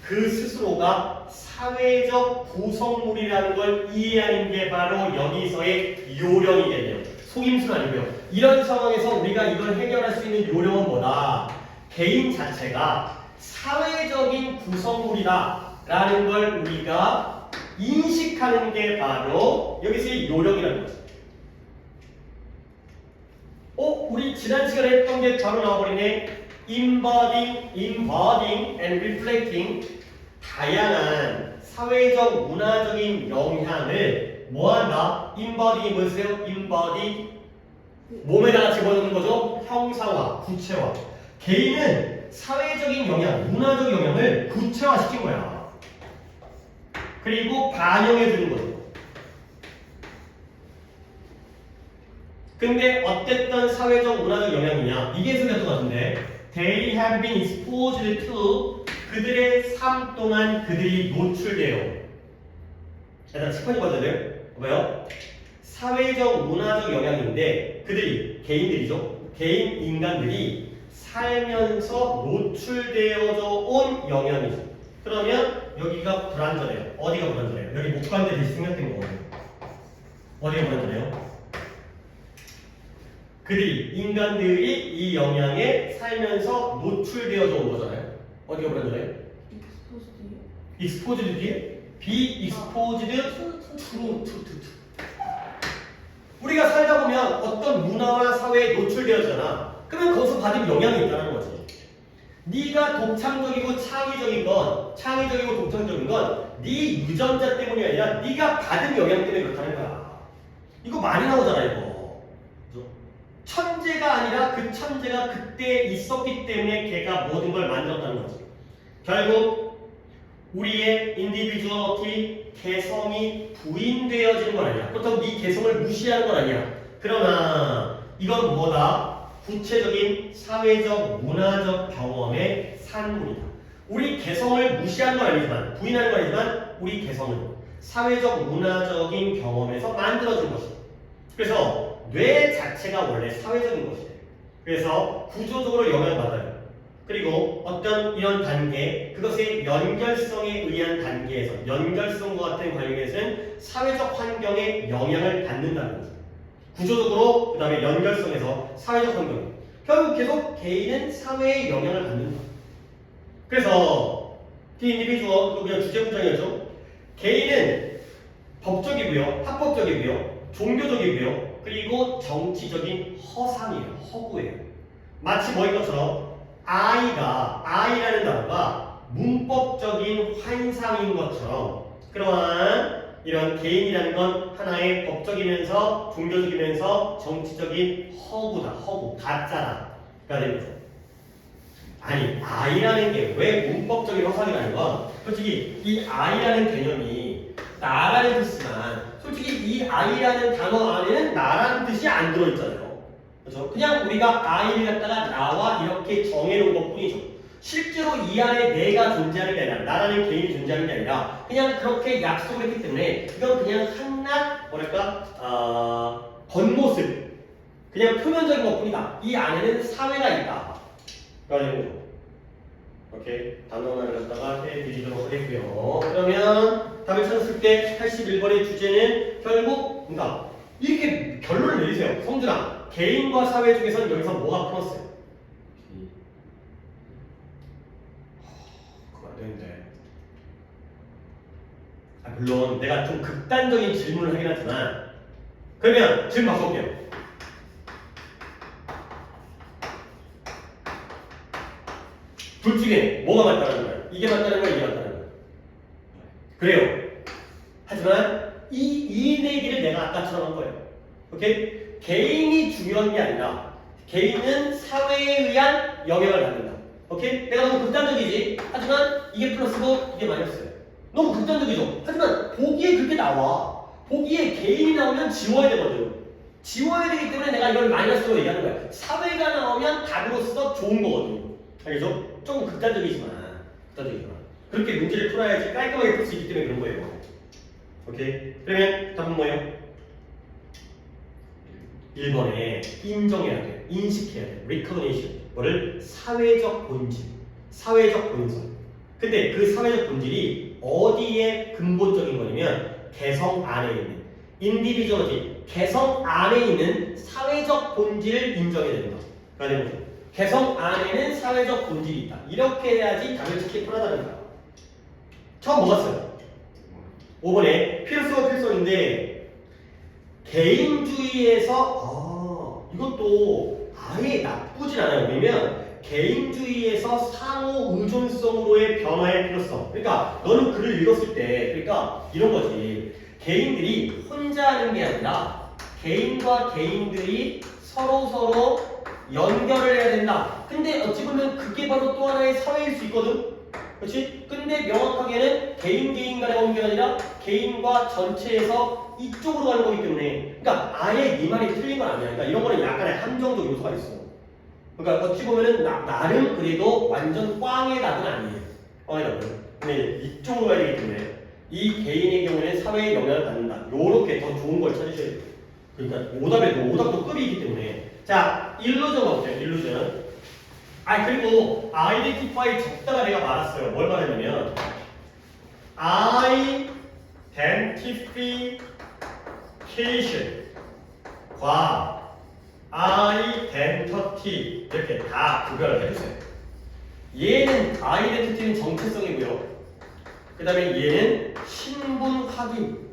그 스스로가 사회적 구성물이라는 걸 이해하는 게 바로 여기서의 요령이겠네요. 속임수는 아니고요. 이런 상황에서 우리가 이걸 해결할 수 있는 요령은 뭐다? 개인 자체가 사회적인 구성물이다 라는 걸 우리가 인식하는 게 바로 여기서의 요령이라는 거죠. 우리 지난 시간에 했던 게 바로 나와버리네. embodying and reflecting 다양한 사회적 문화적인 영향을 뭐한다? embody 뭐였어요? embody 몸에다가 집어넣는 거죠? 형상화, 구체화. 개인은 사회적인 영향, 문화적 영향을 구체화시킨 거야. 그리고 반영해 주는 거죠. 근데 어땠던 사회적 문화적 영향이냐? 이게 해석이었던 것 같은데 They have been exposed to 그들의 삶 동안 그들이 노출돼요. 일단 습관이 봐줘야 돼요. 뭐요? 사회적 문화적 영향인데 그들이 개인들이죠. 개인 인간들이 살면서 노출되어져 온 영향이죠. 그러면 여기가 불완전해요. 어디가 불완전해요? 여기 목관대 대신 생략된 거거든요. 어디가 불완전해요? 인간들이 이 영향에 살면서 노출되어져 온 거잖아요. 어디가 불완전해요? 익스포즈드. exposed 뒤에 be exposed to. 우리가 살다 보면 어떤 문화와 사회에 노출되었잖아. 그러면 거기서 받은 영향이 있다는 거지. 네가 독창적이고 창의적이고 독창적인 건 네 유전자 때문이 아니라 네가 받은 영향 때문에 그렇다는 거야. 이거 많이 나오잖아 이거. 천재가 아니라 그 천재가 그때 있었기 때문에 걔가 모든 걸 만들었다는 거지. 결국 우리의 인디비주얼리티, 개성이 부인되어지는 건 아니야. 그렇다고 네 개성을 무시하는 건 아니야. 그러나 이건 뭐다? 구체적인 사회적, 문화적 경험의 산물이다. 우리 개성을 무시하는 건 아니지만, 부인하는 건 아니지만 우리 개성은 사회적, 문화적인 경험에서 만들어진 것이다. 그래서 뇌 자체가 원래 사회적인 것이에요. 그래서 구조적으로 영향받아요. 그리고 어떤 이런 단계, 그것의 연결성에 의한 단계에서 연결성과 같은 관계에서는 사회적 환경에 영향을 받는다는 거죠. 구조적으로 그 다음에 연결성에서 사회적 환경. 결국 계속 개인은 사회에 영향을 받는다. 그래서 인디비주얼 그냥 주제 문장이었죠. 개인은 법적이고요, 합법적이고요, 종교적이고요, 그리고 정치적인 허상이에요. 허구예요. 마치 뭐인 것처럼 I라는 단어가 문법적인 환상인 것처럼 그러한 이런 개인이라는 건 하나의 법적이면서 종교적이면서 정치적인 허구다. 허구, 가짜다가 되는 거죠. 아니, I라는 게 왜 문법적인 허상이라는 건 솔직히 이 I라는 개념이 나라는 뜻이지만 솔직히 이 I라는 단어 안에는 나라는 뜻이 안 들어있잖아요. 그렇죠? 그냥 우리가 I를 갖다가 나와 이렇게 정해놓은 것 뿐이죠. 실제로 이 안에 내가 존재하는 게 아니라 나라는 개인이 존재하는 게 아니라 그냥 그렇게 약속을 했기 때문에 이건 그냥 한낱 겉모습 그냥 표면적인 것 뿐이다. 이 안에는 사회가 있다. 그래가지고 이렇게 단어 하나를 갖다가 해드리도록 하겠고요. 그러면 답을 찾았을 때 81번의 주제는 결국 그러니까 이렇게 결론을 내리세요. 성준아, 개인과 사회 중에서는 여기서 뭐가 플러스야? 그거 안 되는데. 물론 내가 좀 극단적인 질문을 하긴 하지만 그러면 질문 바꿔볼게요. 둘 중에 뭐가 맞다는 거야? 이게 맞다는 거야? 이게 맞다는 거야? 그래요. 하지만 이 얘기를 내가 아까처럼 한 거예요. 오케이? 개인이 중요한 게 아니라 개인은 사회에 의한 영향을 받는다. 오케이? 내가 너무 극단적이지? 하지만 이게 플러스고 이게 마이너스예요. 너무 극단적이죠? 하지만 보기에 그렇게 나와. 보기에 개인이 나오면 지워야 되거든. 지워야 되기 때문에 내가 이걸 마이너스로 얘기하는 거야. 사회가 나오면 답으로서 좋은 거거든. 알겠죠? 조금 극단적이지만 그렇게 문제를 풀어야지 깔끔하게 풀 수 있기 때문에 그런 거예요. 오케이? 그러면 답은 뭐예요? 1번에 인정해야 돼, 인식해야 돼, recognition. 뭐를? 사회적 본질, 사회적 본성. 근데 그 사회적 본질이 어디에 근본적인 거냐면 개성 안에 있는 인디비주얼리티, 개성 안에 있는 사회적 본질을 인정해야 된다. 그러니까 개성 안에는 사회적 본질이 있다. 이렇게 해야지 답을 찾기 편하다는 거야. 처음 뭐 봤어요? 5번에 필수가 필수인데 개인주의에서 이것도 아예 나쁘진 않아요. 왜냐면 개인주의에서 상호 의존성으로의 변화의 필요성. 그러니까 너는 글을 읽었을 때 그러니까 이런 거지. 개인들이 혼자 하는 게 아니라 개인과 개인들이 서로 연결을 해야 된다. 근데 어찌 보면 그게 바로 또 하나의 사회일 수 있거든. 그렇지? 근데 명확하게는 개인 간의 관계가 아니라 개인과 전체에서 이쪽으로 가는 거기 때문에 그러니까 아예 네 말이 틀린 건 아니야. 그러니까 이런 거는 약간의 함정적 요소가 있어. 그러니까 어찌 보면은 나름 그래도 완전 꽝의 답은 아니에요. 꽝의 답은. 근데 이쪽으로 가야 되기 때문에 이 개인의 경우에는 사회에 영향을 받는다. 요렇게 더 좋은 걸 찾으셔야 돼요. 그러니까 오답도 급이 있기 때문에. 자, 일루전 어때요? 일루전. 그리고 identify 적다가 내가 말았어요. 뭘 말했냐면 identification과 identity 이렇게 다 구별을 해주세요. 얘는 identity는 정체성이고요. 그 다음에 얘는 신분 확인.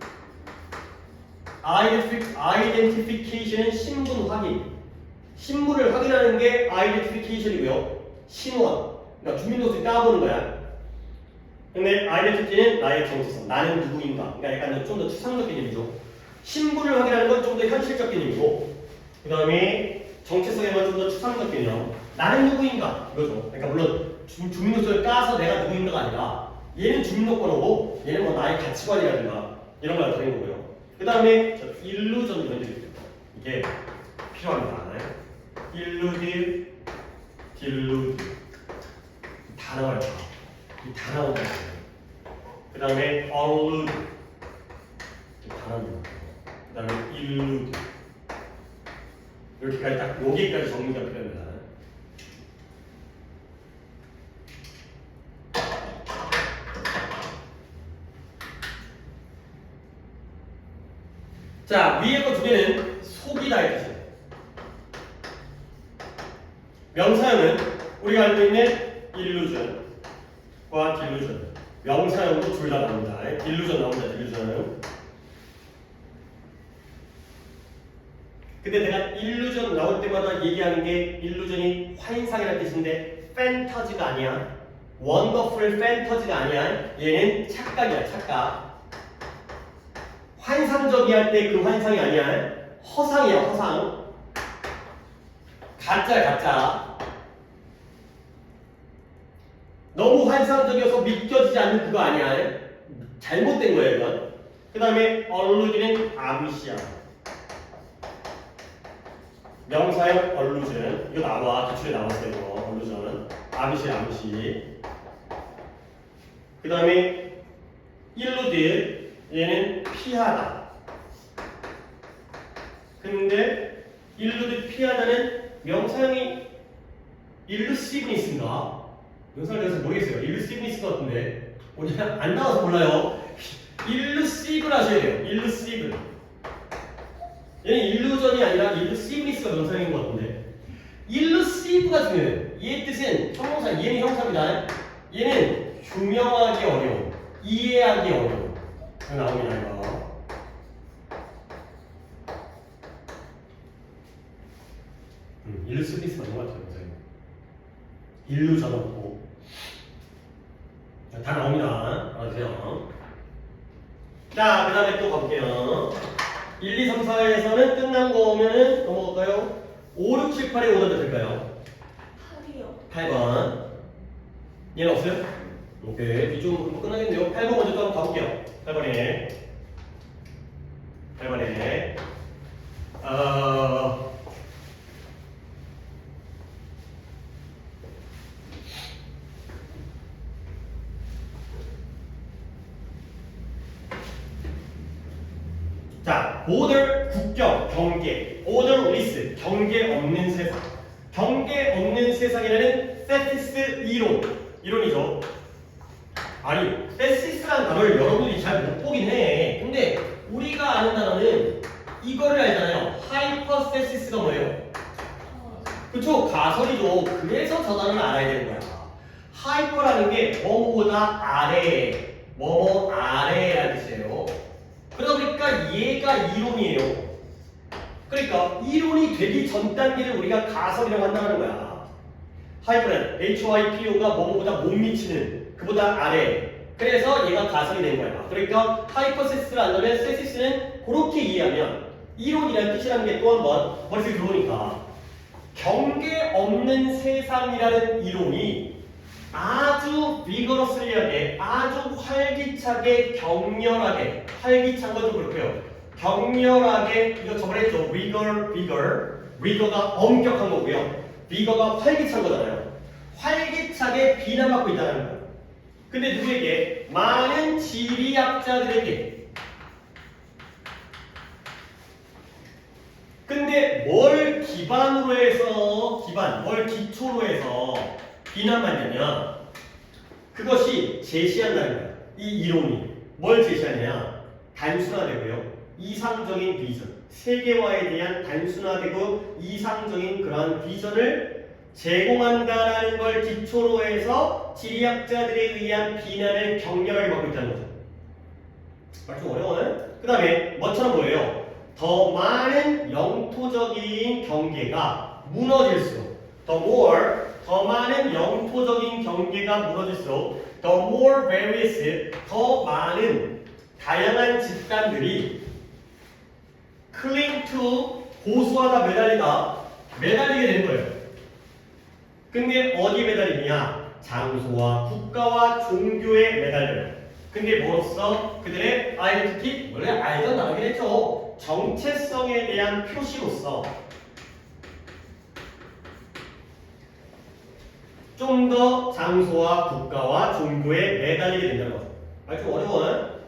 identification은 신분 확인. 신분을 확인하는 게 identification이고요. 신원. 그러니까 주민등록증 까보는 거야. 근데 identity는 나의 정체성. 나는 누구인가. 그러니까 약간 좀 더 추상적 개념이죠. 신분을 확인하는 건 좀 더 현실적 개념이고, 그 다음에 정체성에만 좀 더 추상적 개념. 나는 누구인가. 이거죠. 그러니까 물론 주민등록증을 까서 내가 누구인가가 아니라 얘는 주민등록번호고 얘는 뭐 나의 가치관이라든가 이런 걸 나타내는 거고요. 그 다음에 일루전 이런 게 있어요. 이게 필요합니다. 일루드, 딜루드 다 나와요. 다 나온다. 그 다음에 얼루드 다 나옵니다. 그 다음에 일루드 이렇게까지 딱 여기까지 정리가 필요합니다. 자, 위에 거 두 개는 속이다 했지. 명사형은 우리가 알고 있는 illusion과 delusion. 명사형도 둘 다 나옵니다. delusion 나옵니다. delusion. 근데 내가 illusion 나올 때마다 얘기하는 게 illusion이 환상이라는 뜻인데 fantasy가 아니야. wonderful fantasy가 아니야. 얘는 착각이야. 착각. 환상적이 할 때 그 환상이 아니야. 허상이야. 허상. 가짜야. 가짜. 너무 환상적이어서 믿겨지지 않는 그거 아니야. 잘못된 거야 이건. 그 다음에 allusion은 암시야. 명사형 allusion. 이거 나와. 기출에 나왔어 이거. allusion은 암시. 그 다음에 illude. 얘는 피하다. 근데 illude 피하다는 명사형이 illusiveness인가? 명사를 내서 모르겠어요. illusiveness 같은데 안 나와서 몰라요. illusive 하셔야 돼요. illusive. 얘는 일루전이 아니라 일루시브니스가 명사인 것 같은데. 일루시브가 중요해요. 얘의 뜻은 형용사, 얘는 형사입니다. 얘는 규명하기 어려워, 이해하기 어려워. 이거 나옵니다, 이거. 일루시브니스가 좋은 것 같아요, 명사님. 일루전 없고. 다 나옵니다. 알아주세요. 자, 그 다음에 또 가볼게요. 1, 2, 3, 4에서는 끝난 거 오면은 넘어갈까요? 5, 6, 7, 8에 오던데 될까요? 8이요. 8번. 얘는 없어요? 오케이. 뒤쪽 끝나겠네요. 8번 먼저 또 한번 가볼게요. 8번에. 8번에. 자, border 국경, 경계, borderless, 경계 없는 세상. 경계 없는 세상이라는 세시스 이론이죠. 아니, 세시스라는 단어를 여러분들이 잘 못 보긴 해. 근데 우리가 아는 단어는 이거를 알잖아요. 하이퍼세시스가 뭐예요? 그쵸? 가설이죠. 그래서 저 단어를 알아야 되는 거야. 하이퍼라는 게 뭐뭐보다 아래, 뭐뭐 아래라는 뜻이에요. 그러다 보니까 얘가 이론이에요. 그러니까 이론이 되기 전 단계를 우리가 가설이라고 한다는 거야. 하이퍼는 HYPO가 뭐뭐보다 못 미치는, 그보다 아래. 그래서 얘가 가설이 된 거야. 그러니까 하이퍼세시스를 안다면 세시스는 그렇게 이해하면 이론이라는 뜻이라는 게 또 한 번 머릿속에 들어오니까 경계 없는 세상이라는 이론이 아주 비거러스리하게, 아주 활기차게, 격렬하게, 활기찬 건 좀 그렇고요. 격렬하게, 이거 저번에 했죠. 리거가 엄격한 거고요. 비거가 활기찬 거잖아요. 활기차게 비난받고 있다는 거예요. 근데 누구에게? 많은 지리학자들에게. 근데 뭘 기반으로 해서, 뭘 기초로 해서 비난받냐면 그것이 제시한다는 거야. 이 이론이 뭘 제시하느냐? 단순화되고요. 이상적인 비전, 세계화에 대한 단순화되고 이상적인 그러한 비전을 제공한다는 걸 기초로 해서 지리학자들에 의한 비난을 격렬하게 받고 있다는 거죠. 말 좀 어려워요? 그 다음에 뭐처럼 보여요? 더 많은 영토적인 경계가 무너질수록 더 많은 영토적인 경계가 무너질수록 the more various, 더 많은 다양한 집단들이 cling to, 고수하다, 매달리게 되는 거예요. 근데 어디 매달리냐? 장소와 국가와 종교에 매달려요. 근데 뭐로써? 그들의 아이덴티티, 원래 알던 나오긴 했죠. 정체성에 대한 표시로서 좀 더 장소와 국가와 종교에 매달리게 된다는 거죠. 좀 어려워요?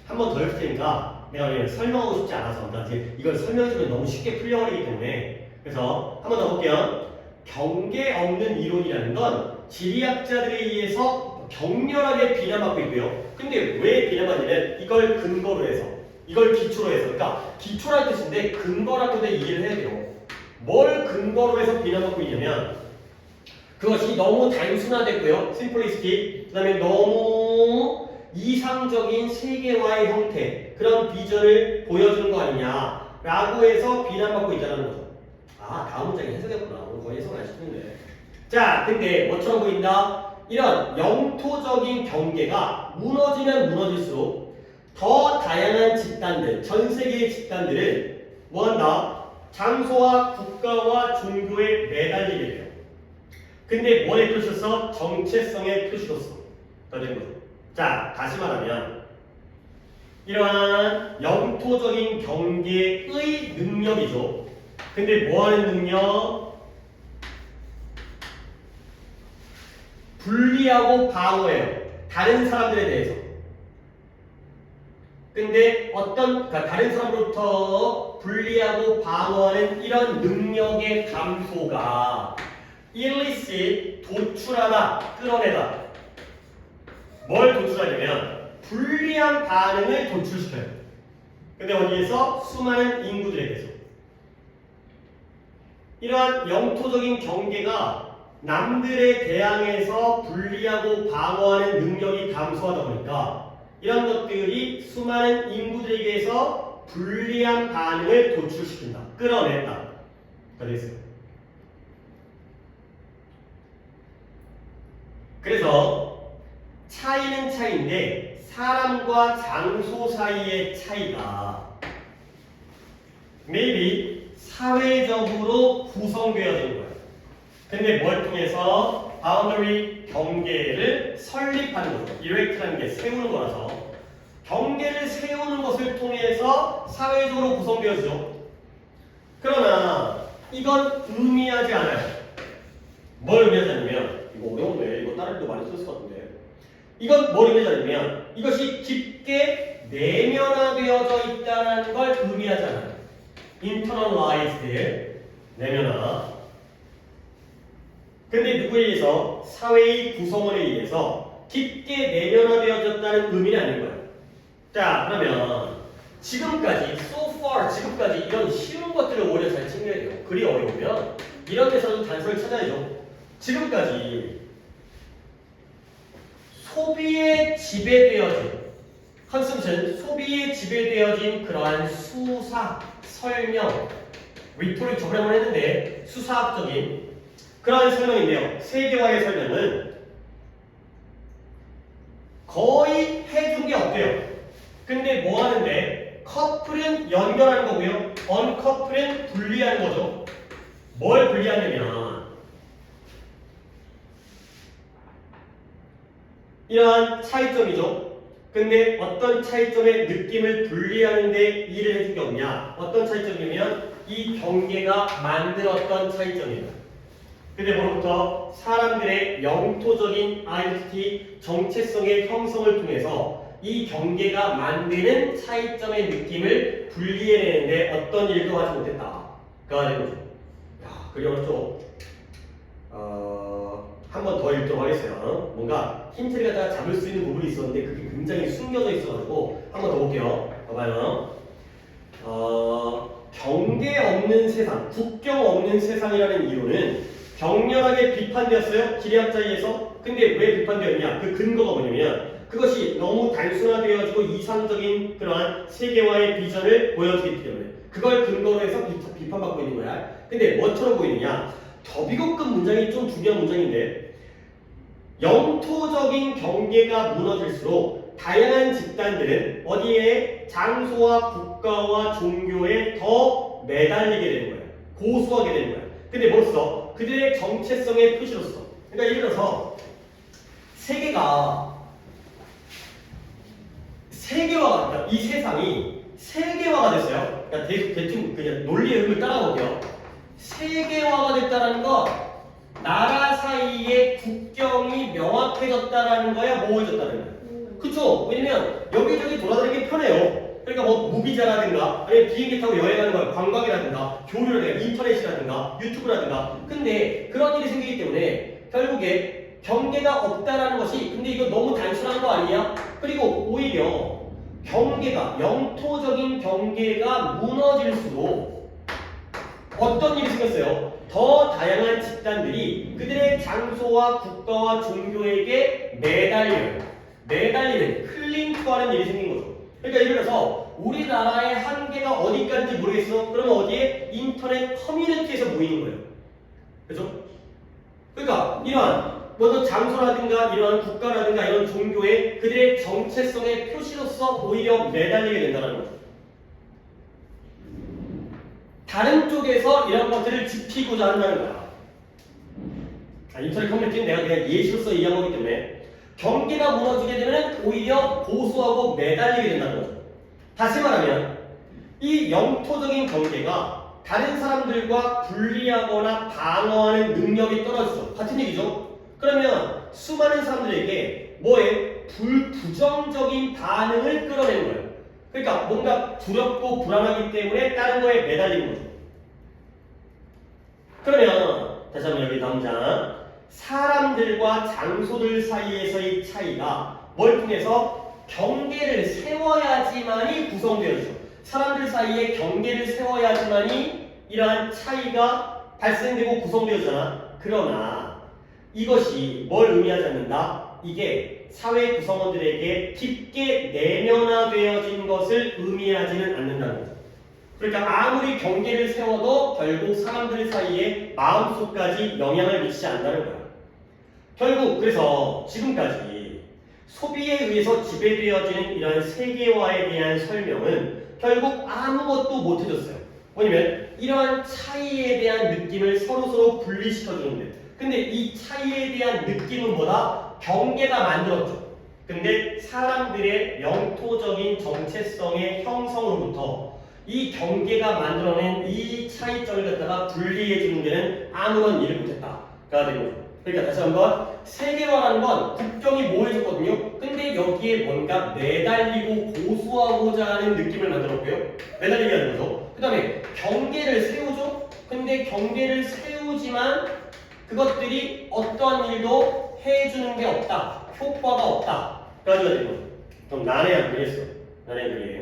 한 번 더 해볼 테니까 내가 오늘 설명하고 싶지 않아서 나 이걸 설명해주면 너무 쉽게 풀려버리기 때문에 그래서 한 번 더 볼게요. 경계 없는 이론이라는 건 지리학자들에 의해서 격렬하게 비난받고 있고요. 근데 왜 비난받냐면 이걸 근거로 해서, 이걸 기초로 해서, 그러니까 기초라는 뜻인데 근거라고도 이해를 해야 돼요. 뭘 근거로 해서 비난받고 있냐면 그것이 너무 단순화됐고요. 심플리스틱. 그 다음에 너무 이상적인 세계화의 형태, 그런 비전을 보여주는 거 아니냐 라고 해서 비난받고 있다는 거죠. 아, 다음 문장이 해석했구나. 오늘 거의 해석을 안 시켰는데. 자, 근데 뭐처럼 보인다? 이런 영토적인 경계가 무너지면 무너질수록 더 다양한 집단들, 전 세계의 집단들은 뭐한다? 장소와 국가와 종교에 매달리게 돼요. 근데 뭐의 표시로서? 정체성의 표시로서 더 되는 거죠. 자, 다시 말하면 이러한 영토적인 경계의 능력이죠. 근데 뭐하는 능력? 분리하고 방어해요. 다른 사람들에 대해서. 근데 그러니까 다른 사람으로부터 분리하고 방어하는 이런 능력의 감소가 illicit, 도출하다, 끌어내다. 뭘 도출하냐면 불리한 반응을 도출시켜요. 근데 어디에서? 수많은 인구들에게서. 이러한 영토적인 경계가 남들에 대항해서 분리하고 방어하는 능력이 감소하다 보니까 이런 것들이 수많은 인구들에게서 불리한 반응을 도출시킨다. 끌어낸다. 가 되겠어요. 그래서 차이는 차이인데 사람과 장소 사이의 차이가 maybe 사회적으로 구성되어진 거예요. 근데 뭘 통해서? 바운더리 경계를 설립하는 거죠. 이렉트라는 게 세우는 거라서 경계를 세우는 것을 통해서 사회적으로 구성되어지죠. 그러나 이건 의미하지 않아요. 뭘 의미하냐면 이거 어려운데 이거 다른 데 많이 썼을 것 같은데 이건 뭘 의미하냐면 이것이 깊게 내면화되어져 있다는 걸 의미하지 않아요. internalized 내면화. 근데 누구에 의해서? 사회의 구성원에 의해서 깊게 내면화되어졌다는 의미는 아닌 거예요. 자, 그러면 지금까지 so far 지금까지 이런 쉬운 것들을 오히려 잘 챙겨야 돼요. 글이 어려우면 이런 데서는 단서를 찾아야죠. 지금까지 소비에 지배되어진 컨섬션, 소비에 지배되어진 그러한 수사, 설명, 리토릭 저번에 한번 했는데 수사학적인 그러한 설명인데요. 세계화의 설명은 거의 해준 게 없대요. 근데 뭐 하는데? 커플은 연결하는 거고요. 언커플은 분리하는 거죠. 뭘 분리하냐면 이러한 차이점이죠. 근데 어떤 차이점의 느낌을 분리하는데 일을 해준 게 없냐? 어떤 차이점이면 이 경계가 만들었던 차이점이에요. 근데 뭐로부터? 사람들의 영토적인 아이덴티티, 정체성의 형성을 통해서 이 경계가 만드는 차이점의 느낌을 분리해내는데 어떤 일도 하지 못했다가 되는 거죠. 야, 그게 어렵죠? 한 번 더 읽도록 하겠어요. 뭔가 힌트를 갖다가 잡을 수 있는 부분이 있었는데 그게 굉장히 숨겨져 있어가지고 한 번 더 볼게요. 봐봐요. 경계 없는 세상, 국경 없는 세상이라는 이론은 격렬하게 비판되었어요. 지리학자에 의해서. 근데 왜 비판되었냐? 그 근거가 뭐냐면 그것이 너무 단순화되어지고 이상적인 그러한 세계화의 비전을 보여주기 때문에 그걸 근거로 해서 비판받고 있는 거야. 근데 뭐처럼 보이느냐? 더 비교급 문장이 좀 중요한 문장인데 영토적인 경계가 무너질수록 다양한 집단들은 어디에? 장소와 국가와 종교에 더 매달리게 되는 거예요. 고수하게 되는 거예요. 근데 뭐로써? 그들의 정체성의 표시로서. 그러니까 예를 들어서 세계화가 그러니까 이 세상이 세계화가 됐어요. 그러니까 대충 그냥 논리의 흐름을 따라가볼게요. 세계화가 됐다는 건 나라 사이의 국경이 명확해졌다는 거야, 모호해졌다는 거야. 그쵸? 왜냐면 여기저기 돌아다니기 편해요. 그러니까 뭐 무비자라든가 아니면 비행기 타고 여행하는 거야, 관광이라든가 교류라든가 인터넷이라든가 유튜브라든가. 근데 그런 일이 생기기 때문에 결국에 경계가 없다라는 것이 근데 이거 너무 단순한 거 아니냐? 그리고 오히려 경계가 영토적인 경계가 무너질수록 어떤 일이 생겼어요? 더 다양한 집단들이 그들의 장소와 국가와 종교에게 매달리는 클링투하는 일이 생긴 거죠. 그러니까 예를 들어서 우리나라의 한계가 어디까지인지 모르겠어. 그러면 어디에? 인터넷 커뮤니티에서 모이는 거예요. 그죠? 그러니까 이러한 어떤 장소라든가 이러한 국가라든가 이런 종교에 그들의 정체성의 표시로서 오히려 매달리게 된다는 거죠. 다른 쪽에서 이런 것들을 지키고자 한다는 거야. 인터넷 커뮤니티는 내가 그냥 예시로서 이해한 거기 때문에 경계가 무너지게 되면 오히려 고수하고 매달리게 된다는 거죠. 다시 말하면 이 영토적인 경계가 다른 사람들과 분리하거나 방어하는 능력이 떨어지죠. 같은 얘기죠. 그러면 수많은 사람들에게 뭐에? 부정적인 반응을 끌어내는 거예요. 그러니까 뭔가 두렵고 불안하기 때문에 다른 거에 매달리는 거죠. 그러면 다시 한번 여기 당장 사람들과 장소들 사이에서의 차이가 뭘 통해서? 경계를 세워야지만이 구성되어지죠. 사람들 사이에 경계를 세워야지만이 이러한 차이가 발생되고 구성되었잖아. 그러나 이것이 뭘 의미하지 않는다? 이게 사회 구성원들에게 깊게 내면화되어진 것을 의미하지는 않는다는 거죠. 그러니까 아무리 경계를 세워도 결국 사람들 사이에 마음속까지 영향을 미치지 않는다는 거야. 결국 그래서 지금까지 소비에 의해서 지배되어지는 이러한 세계화에 대한 설명은 결국 아무것도 못 해줬어요. 뭐냐면 이러한 차이에 대한 느낌을 서로서로 분리시켜주는데, 근데 이 차이에 대한 느낌은 뭐다? 경계가 만들었죠. 근데 사람들의 영토적인 정체성의 형성으로부터 이 경계가 만들어낸 이 차이점을 갖다가 분리해주는 데는 아무런 일을 못했다가 되는 거죠. 그러니까 다시 한번 세계화라는 건 국경이 모여졌거든요. 근데 여기에 뭔가 매달리고 고수하고자 하는 느낌을 만들었고요. 매달리게 하는 거죠. 그 다음에 경계를 세우죠. 근데 경계를 세우지만 그것들이 어떠한 일도 해주는 게 없다. 효과가 없다. 까지가 되는 거죠. 좀 난해한 글이었어. 난해한 글이에요.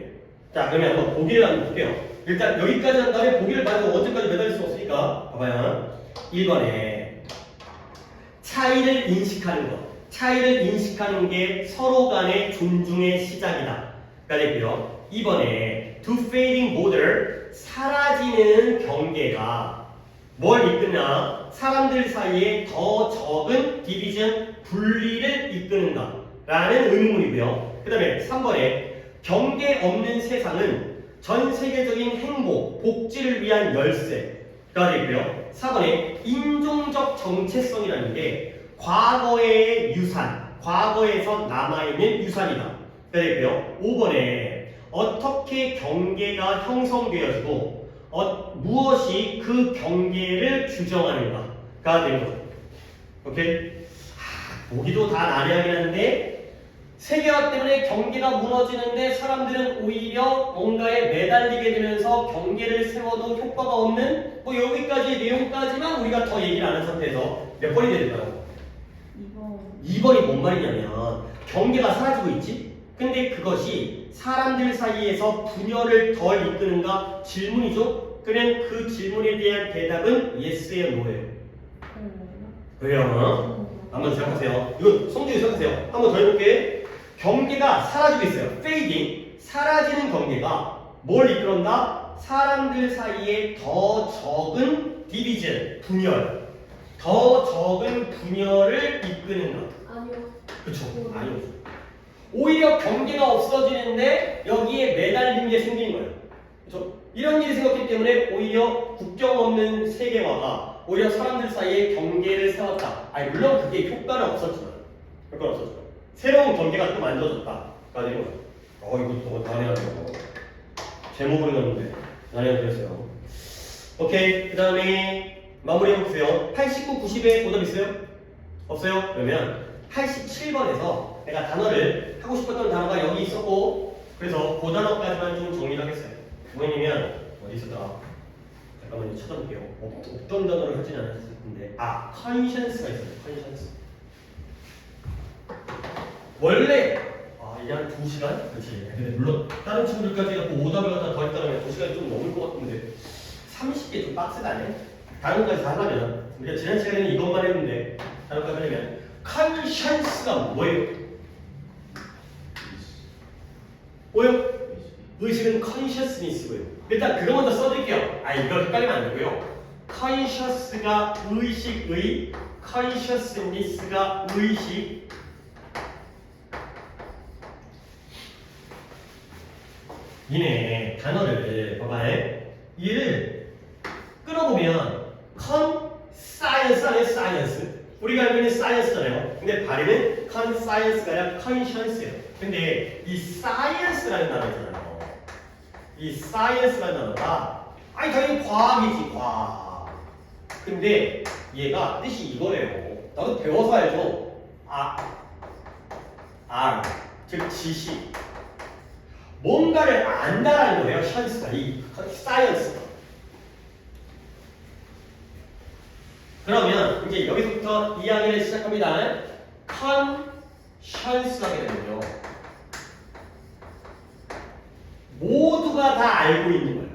자, 그러면 한번 보기를 한번 볼게요. 일단 여기까지 한 다음에 보기를 봐도 언제까지 매달릴 수 없으니까 봐봐요. 1번에 차이를 인식하는 것. 차이를 인식하는 게 서로 간의 존중의 시작이다. 가 되고요. 2번에 to fading border, 사라지는 경계가 뭘 이끄나? 사람들 사이에 더 적은 디비전, 분리를 이끄는가? 라는 의문이고요. 그 다음에 3번에 경계 없는 세상은 전 세계적인 행복, 복지를 위한 열쇠가 되고요. 4번에 인종적 정체성이라는 게 과거의 유산, 과거에서 남아있는 유산이다. 되고요. 5번에 어떻게 경계가 형성되어지고 무엇이 그 경계를 규정하는가가 되는 거죠. 오케이? 보기도 다 난해하긴 한데 세계화 때문에 경계가 무너지는데 사람들은 오히려 뭔가에 매달리게 되면서 경계를 세워도 효과가 없는 뭐 여기까지 내용까지만 우리가 더 얘기를 안 한 상태에서 몇 번이 될까요? 2번이 뭔 말이냐면 경계가 사라지고 있지? 근데 그것이 사람들 사이에서 분열을 덜 이끄는가? 질문이죠? 그러면 그 질문에 대한 대답은 yes예요, no예요? 그래요. 한번 생각하세요. 이거 성적이 생각하세요. 한번 더 해볼게. 경계가 사라지고 있어요. fading, 사라지는 경계가 뭘 이끌었나? 사람들 사이에 더 적은 division, 분열, 더 적은 분열을 이끄는 것. 아니요. 그쵸? 아니요. 오히려 경계가 없어지는데 여기에 매달린 게 생긴 거예요. 그쵸? 이런 일이 생겼기 때문에 오히려 국경 없는 세계화가 오히려 사람들 사이에 경계를 세웠다. 아니 물론 그게 효과는 없었지만 새로운 경계가 또 만들어졌다가 되는 거죠. 이거 또 난해하네요. 제목으로 넣었는데 난해하게 그랬어요. 오케이, 그 다음에 마무리해보세요. 89, 90에 오답 있어요? 없어요? 그러면 87번에서 내가 단어를 하고 싶었던 단어가 여기 있었고 그래서 그 단어까지만 좀 정리를 하겠어요. 뭐냐면 어디 있었더라? 잠깐만요, 찾아볼게요. 어떤 단어를 하진 않았을 텐데 conscience가 있어요. conscience. 원래 이게 한 2시간? 그렇지. 근데 물론 다른 친구들까지 갖고 오답을 갖다 더 했다면 2시간이 좀 넘을 것 같은데 30개 좀 빡세다 아니야? 다른 것까지 다 하려면 우리가 지난 시간에는 이것만 했는데 다른 것까지 하려면 conscience가 뭐예요? 뭐요? 의식은 consciousness고요. 일단 그거 먼저 써드릴게요. 이거 헷갈리면 안 되고요. conscious가 의식의, consciousness가 의식. 이네 단어를 봐봐요. 얘를 끌어보면 conscience 아니에요? science. 우리가 알고 있는 science잖아요. 근데 발음은 conscience가 아니라 conscience예요. 근데 이 science라는 단어 있잖아요. 이 science라는 단어가 당연히 과학이지, 과학. 근데 얘가 뜻이 이거래요. 나도 배워서 알죠. 즉 지식. 뭔가를 안다라는 거예요. science가, 이 science가. 그러면 이제 여기서부터 이야기를 시작합니다. conscience가 되는 거죠. 모두가 모두가 다 알고 있는 거예요.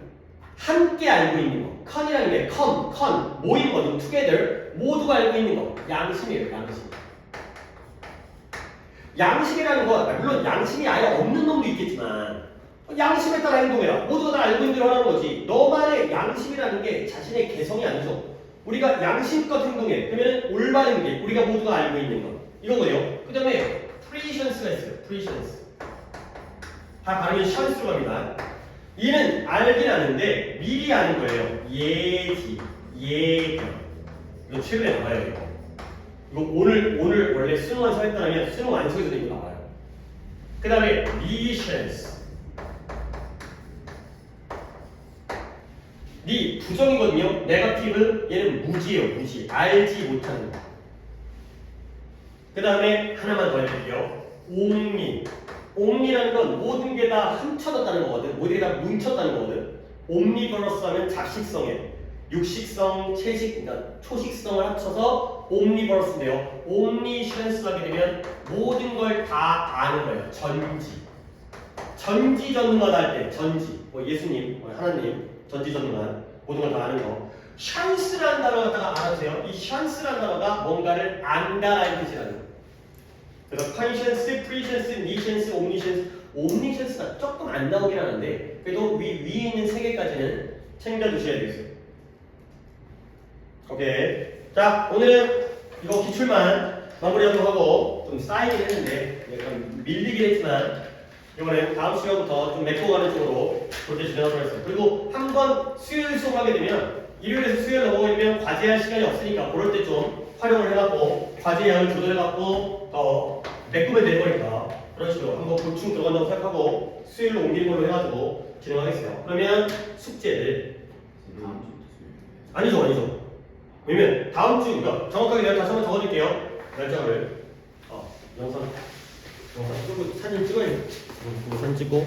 함께 알고 있는 거. 컨이라는 게 컨 모인 거든 together 모두가 알고 있는 거. 양심이에요. 양식이라는 건 물론 양심이 아예 없는 놈도 있겠지만 양심에 따라 행동해라. 모두가 다 알고 있는 대로 하는 거지. 너만의 양심이라는 게 자신의 개성이 아니죠. 우리가 양심껏 행동해. 그러면 올바른 게 우리가 모두가 알고 있는 거. 이거고요. 그 다음에 prescience가 있어요. prescience. 다 발음이 션스로 갑니다. 이는 알긴 아는데 미리 아는 거예요. 예기. 이거 최근에 나와요. 이거 오늘 원래 수능 완성 했다면 수능 완성에서도 이거 나와요. 그 다음에 prescience. 니 부정이거든요. 네거티브 얘는 무지예요. 무지. 알지 못하는 거. 그 다음에 하나만 더 해드릴게요. 옴니라는 건 모든 게 다 합쳐졌다는 거거든. 모든 게 다 뭉쳤다는 거거든. 옴니버러스 하면 잡식성에 육식성, 그러니까 초식성을 합쳐서 옴니버러스인데요. 옴니션스 하게 되면 모든 걸 다 아는 거예요. 전지전능하다 할 때 전지. 예수님, 하나님 전지전능한 모든 걸 다 아는 거. 션스라는 단어 갖다가 알아주세요. 이 션스라는 단어가 뭔가를 안다라는 뜻이라는 거. 그래서 conscience, prescience, niscience, omniscience, omniscience가 조금 안 나오긴 하는데 그래도 위에 있는 세 개까지는 챙겨주셔야 되겠어요. 오케이. 자, 오늘은 이거 기출만 마무리하도록 하고 좀 쌓이긴 했는데 약간 밀리긴 했지만 이번엔 다음 시간부터 좀 메꿔가는 쪽으로 볼때 진행하도록 하겠습니다. 그리고 한 번 수요일 수업하게 되면 일요일에서 수요일 넘어가게 되면 과제할 시간이 없으니까 그럴 때 좀 활용을 해갖고 과제 양을 조절해갖고 더 메꾸면 되는 거니까 그런 식으로 한번 보충 들어간다고 생각하고 수요일로 옮기는 걸로 해가지고 진행하겠어요. 그러면 숙제를 다음 주부터 아니죠. 왜냐면 다음 주 그러니까 정확하게 내가 다시 한번 적어드릴게요. 날짜를 영상 끄고 사진 찍어야 돼. 사진 찍고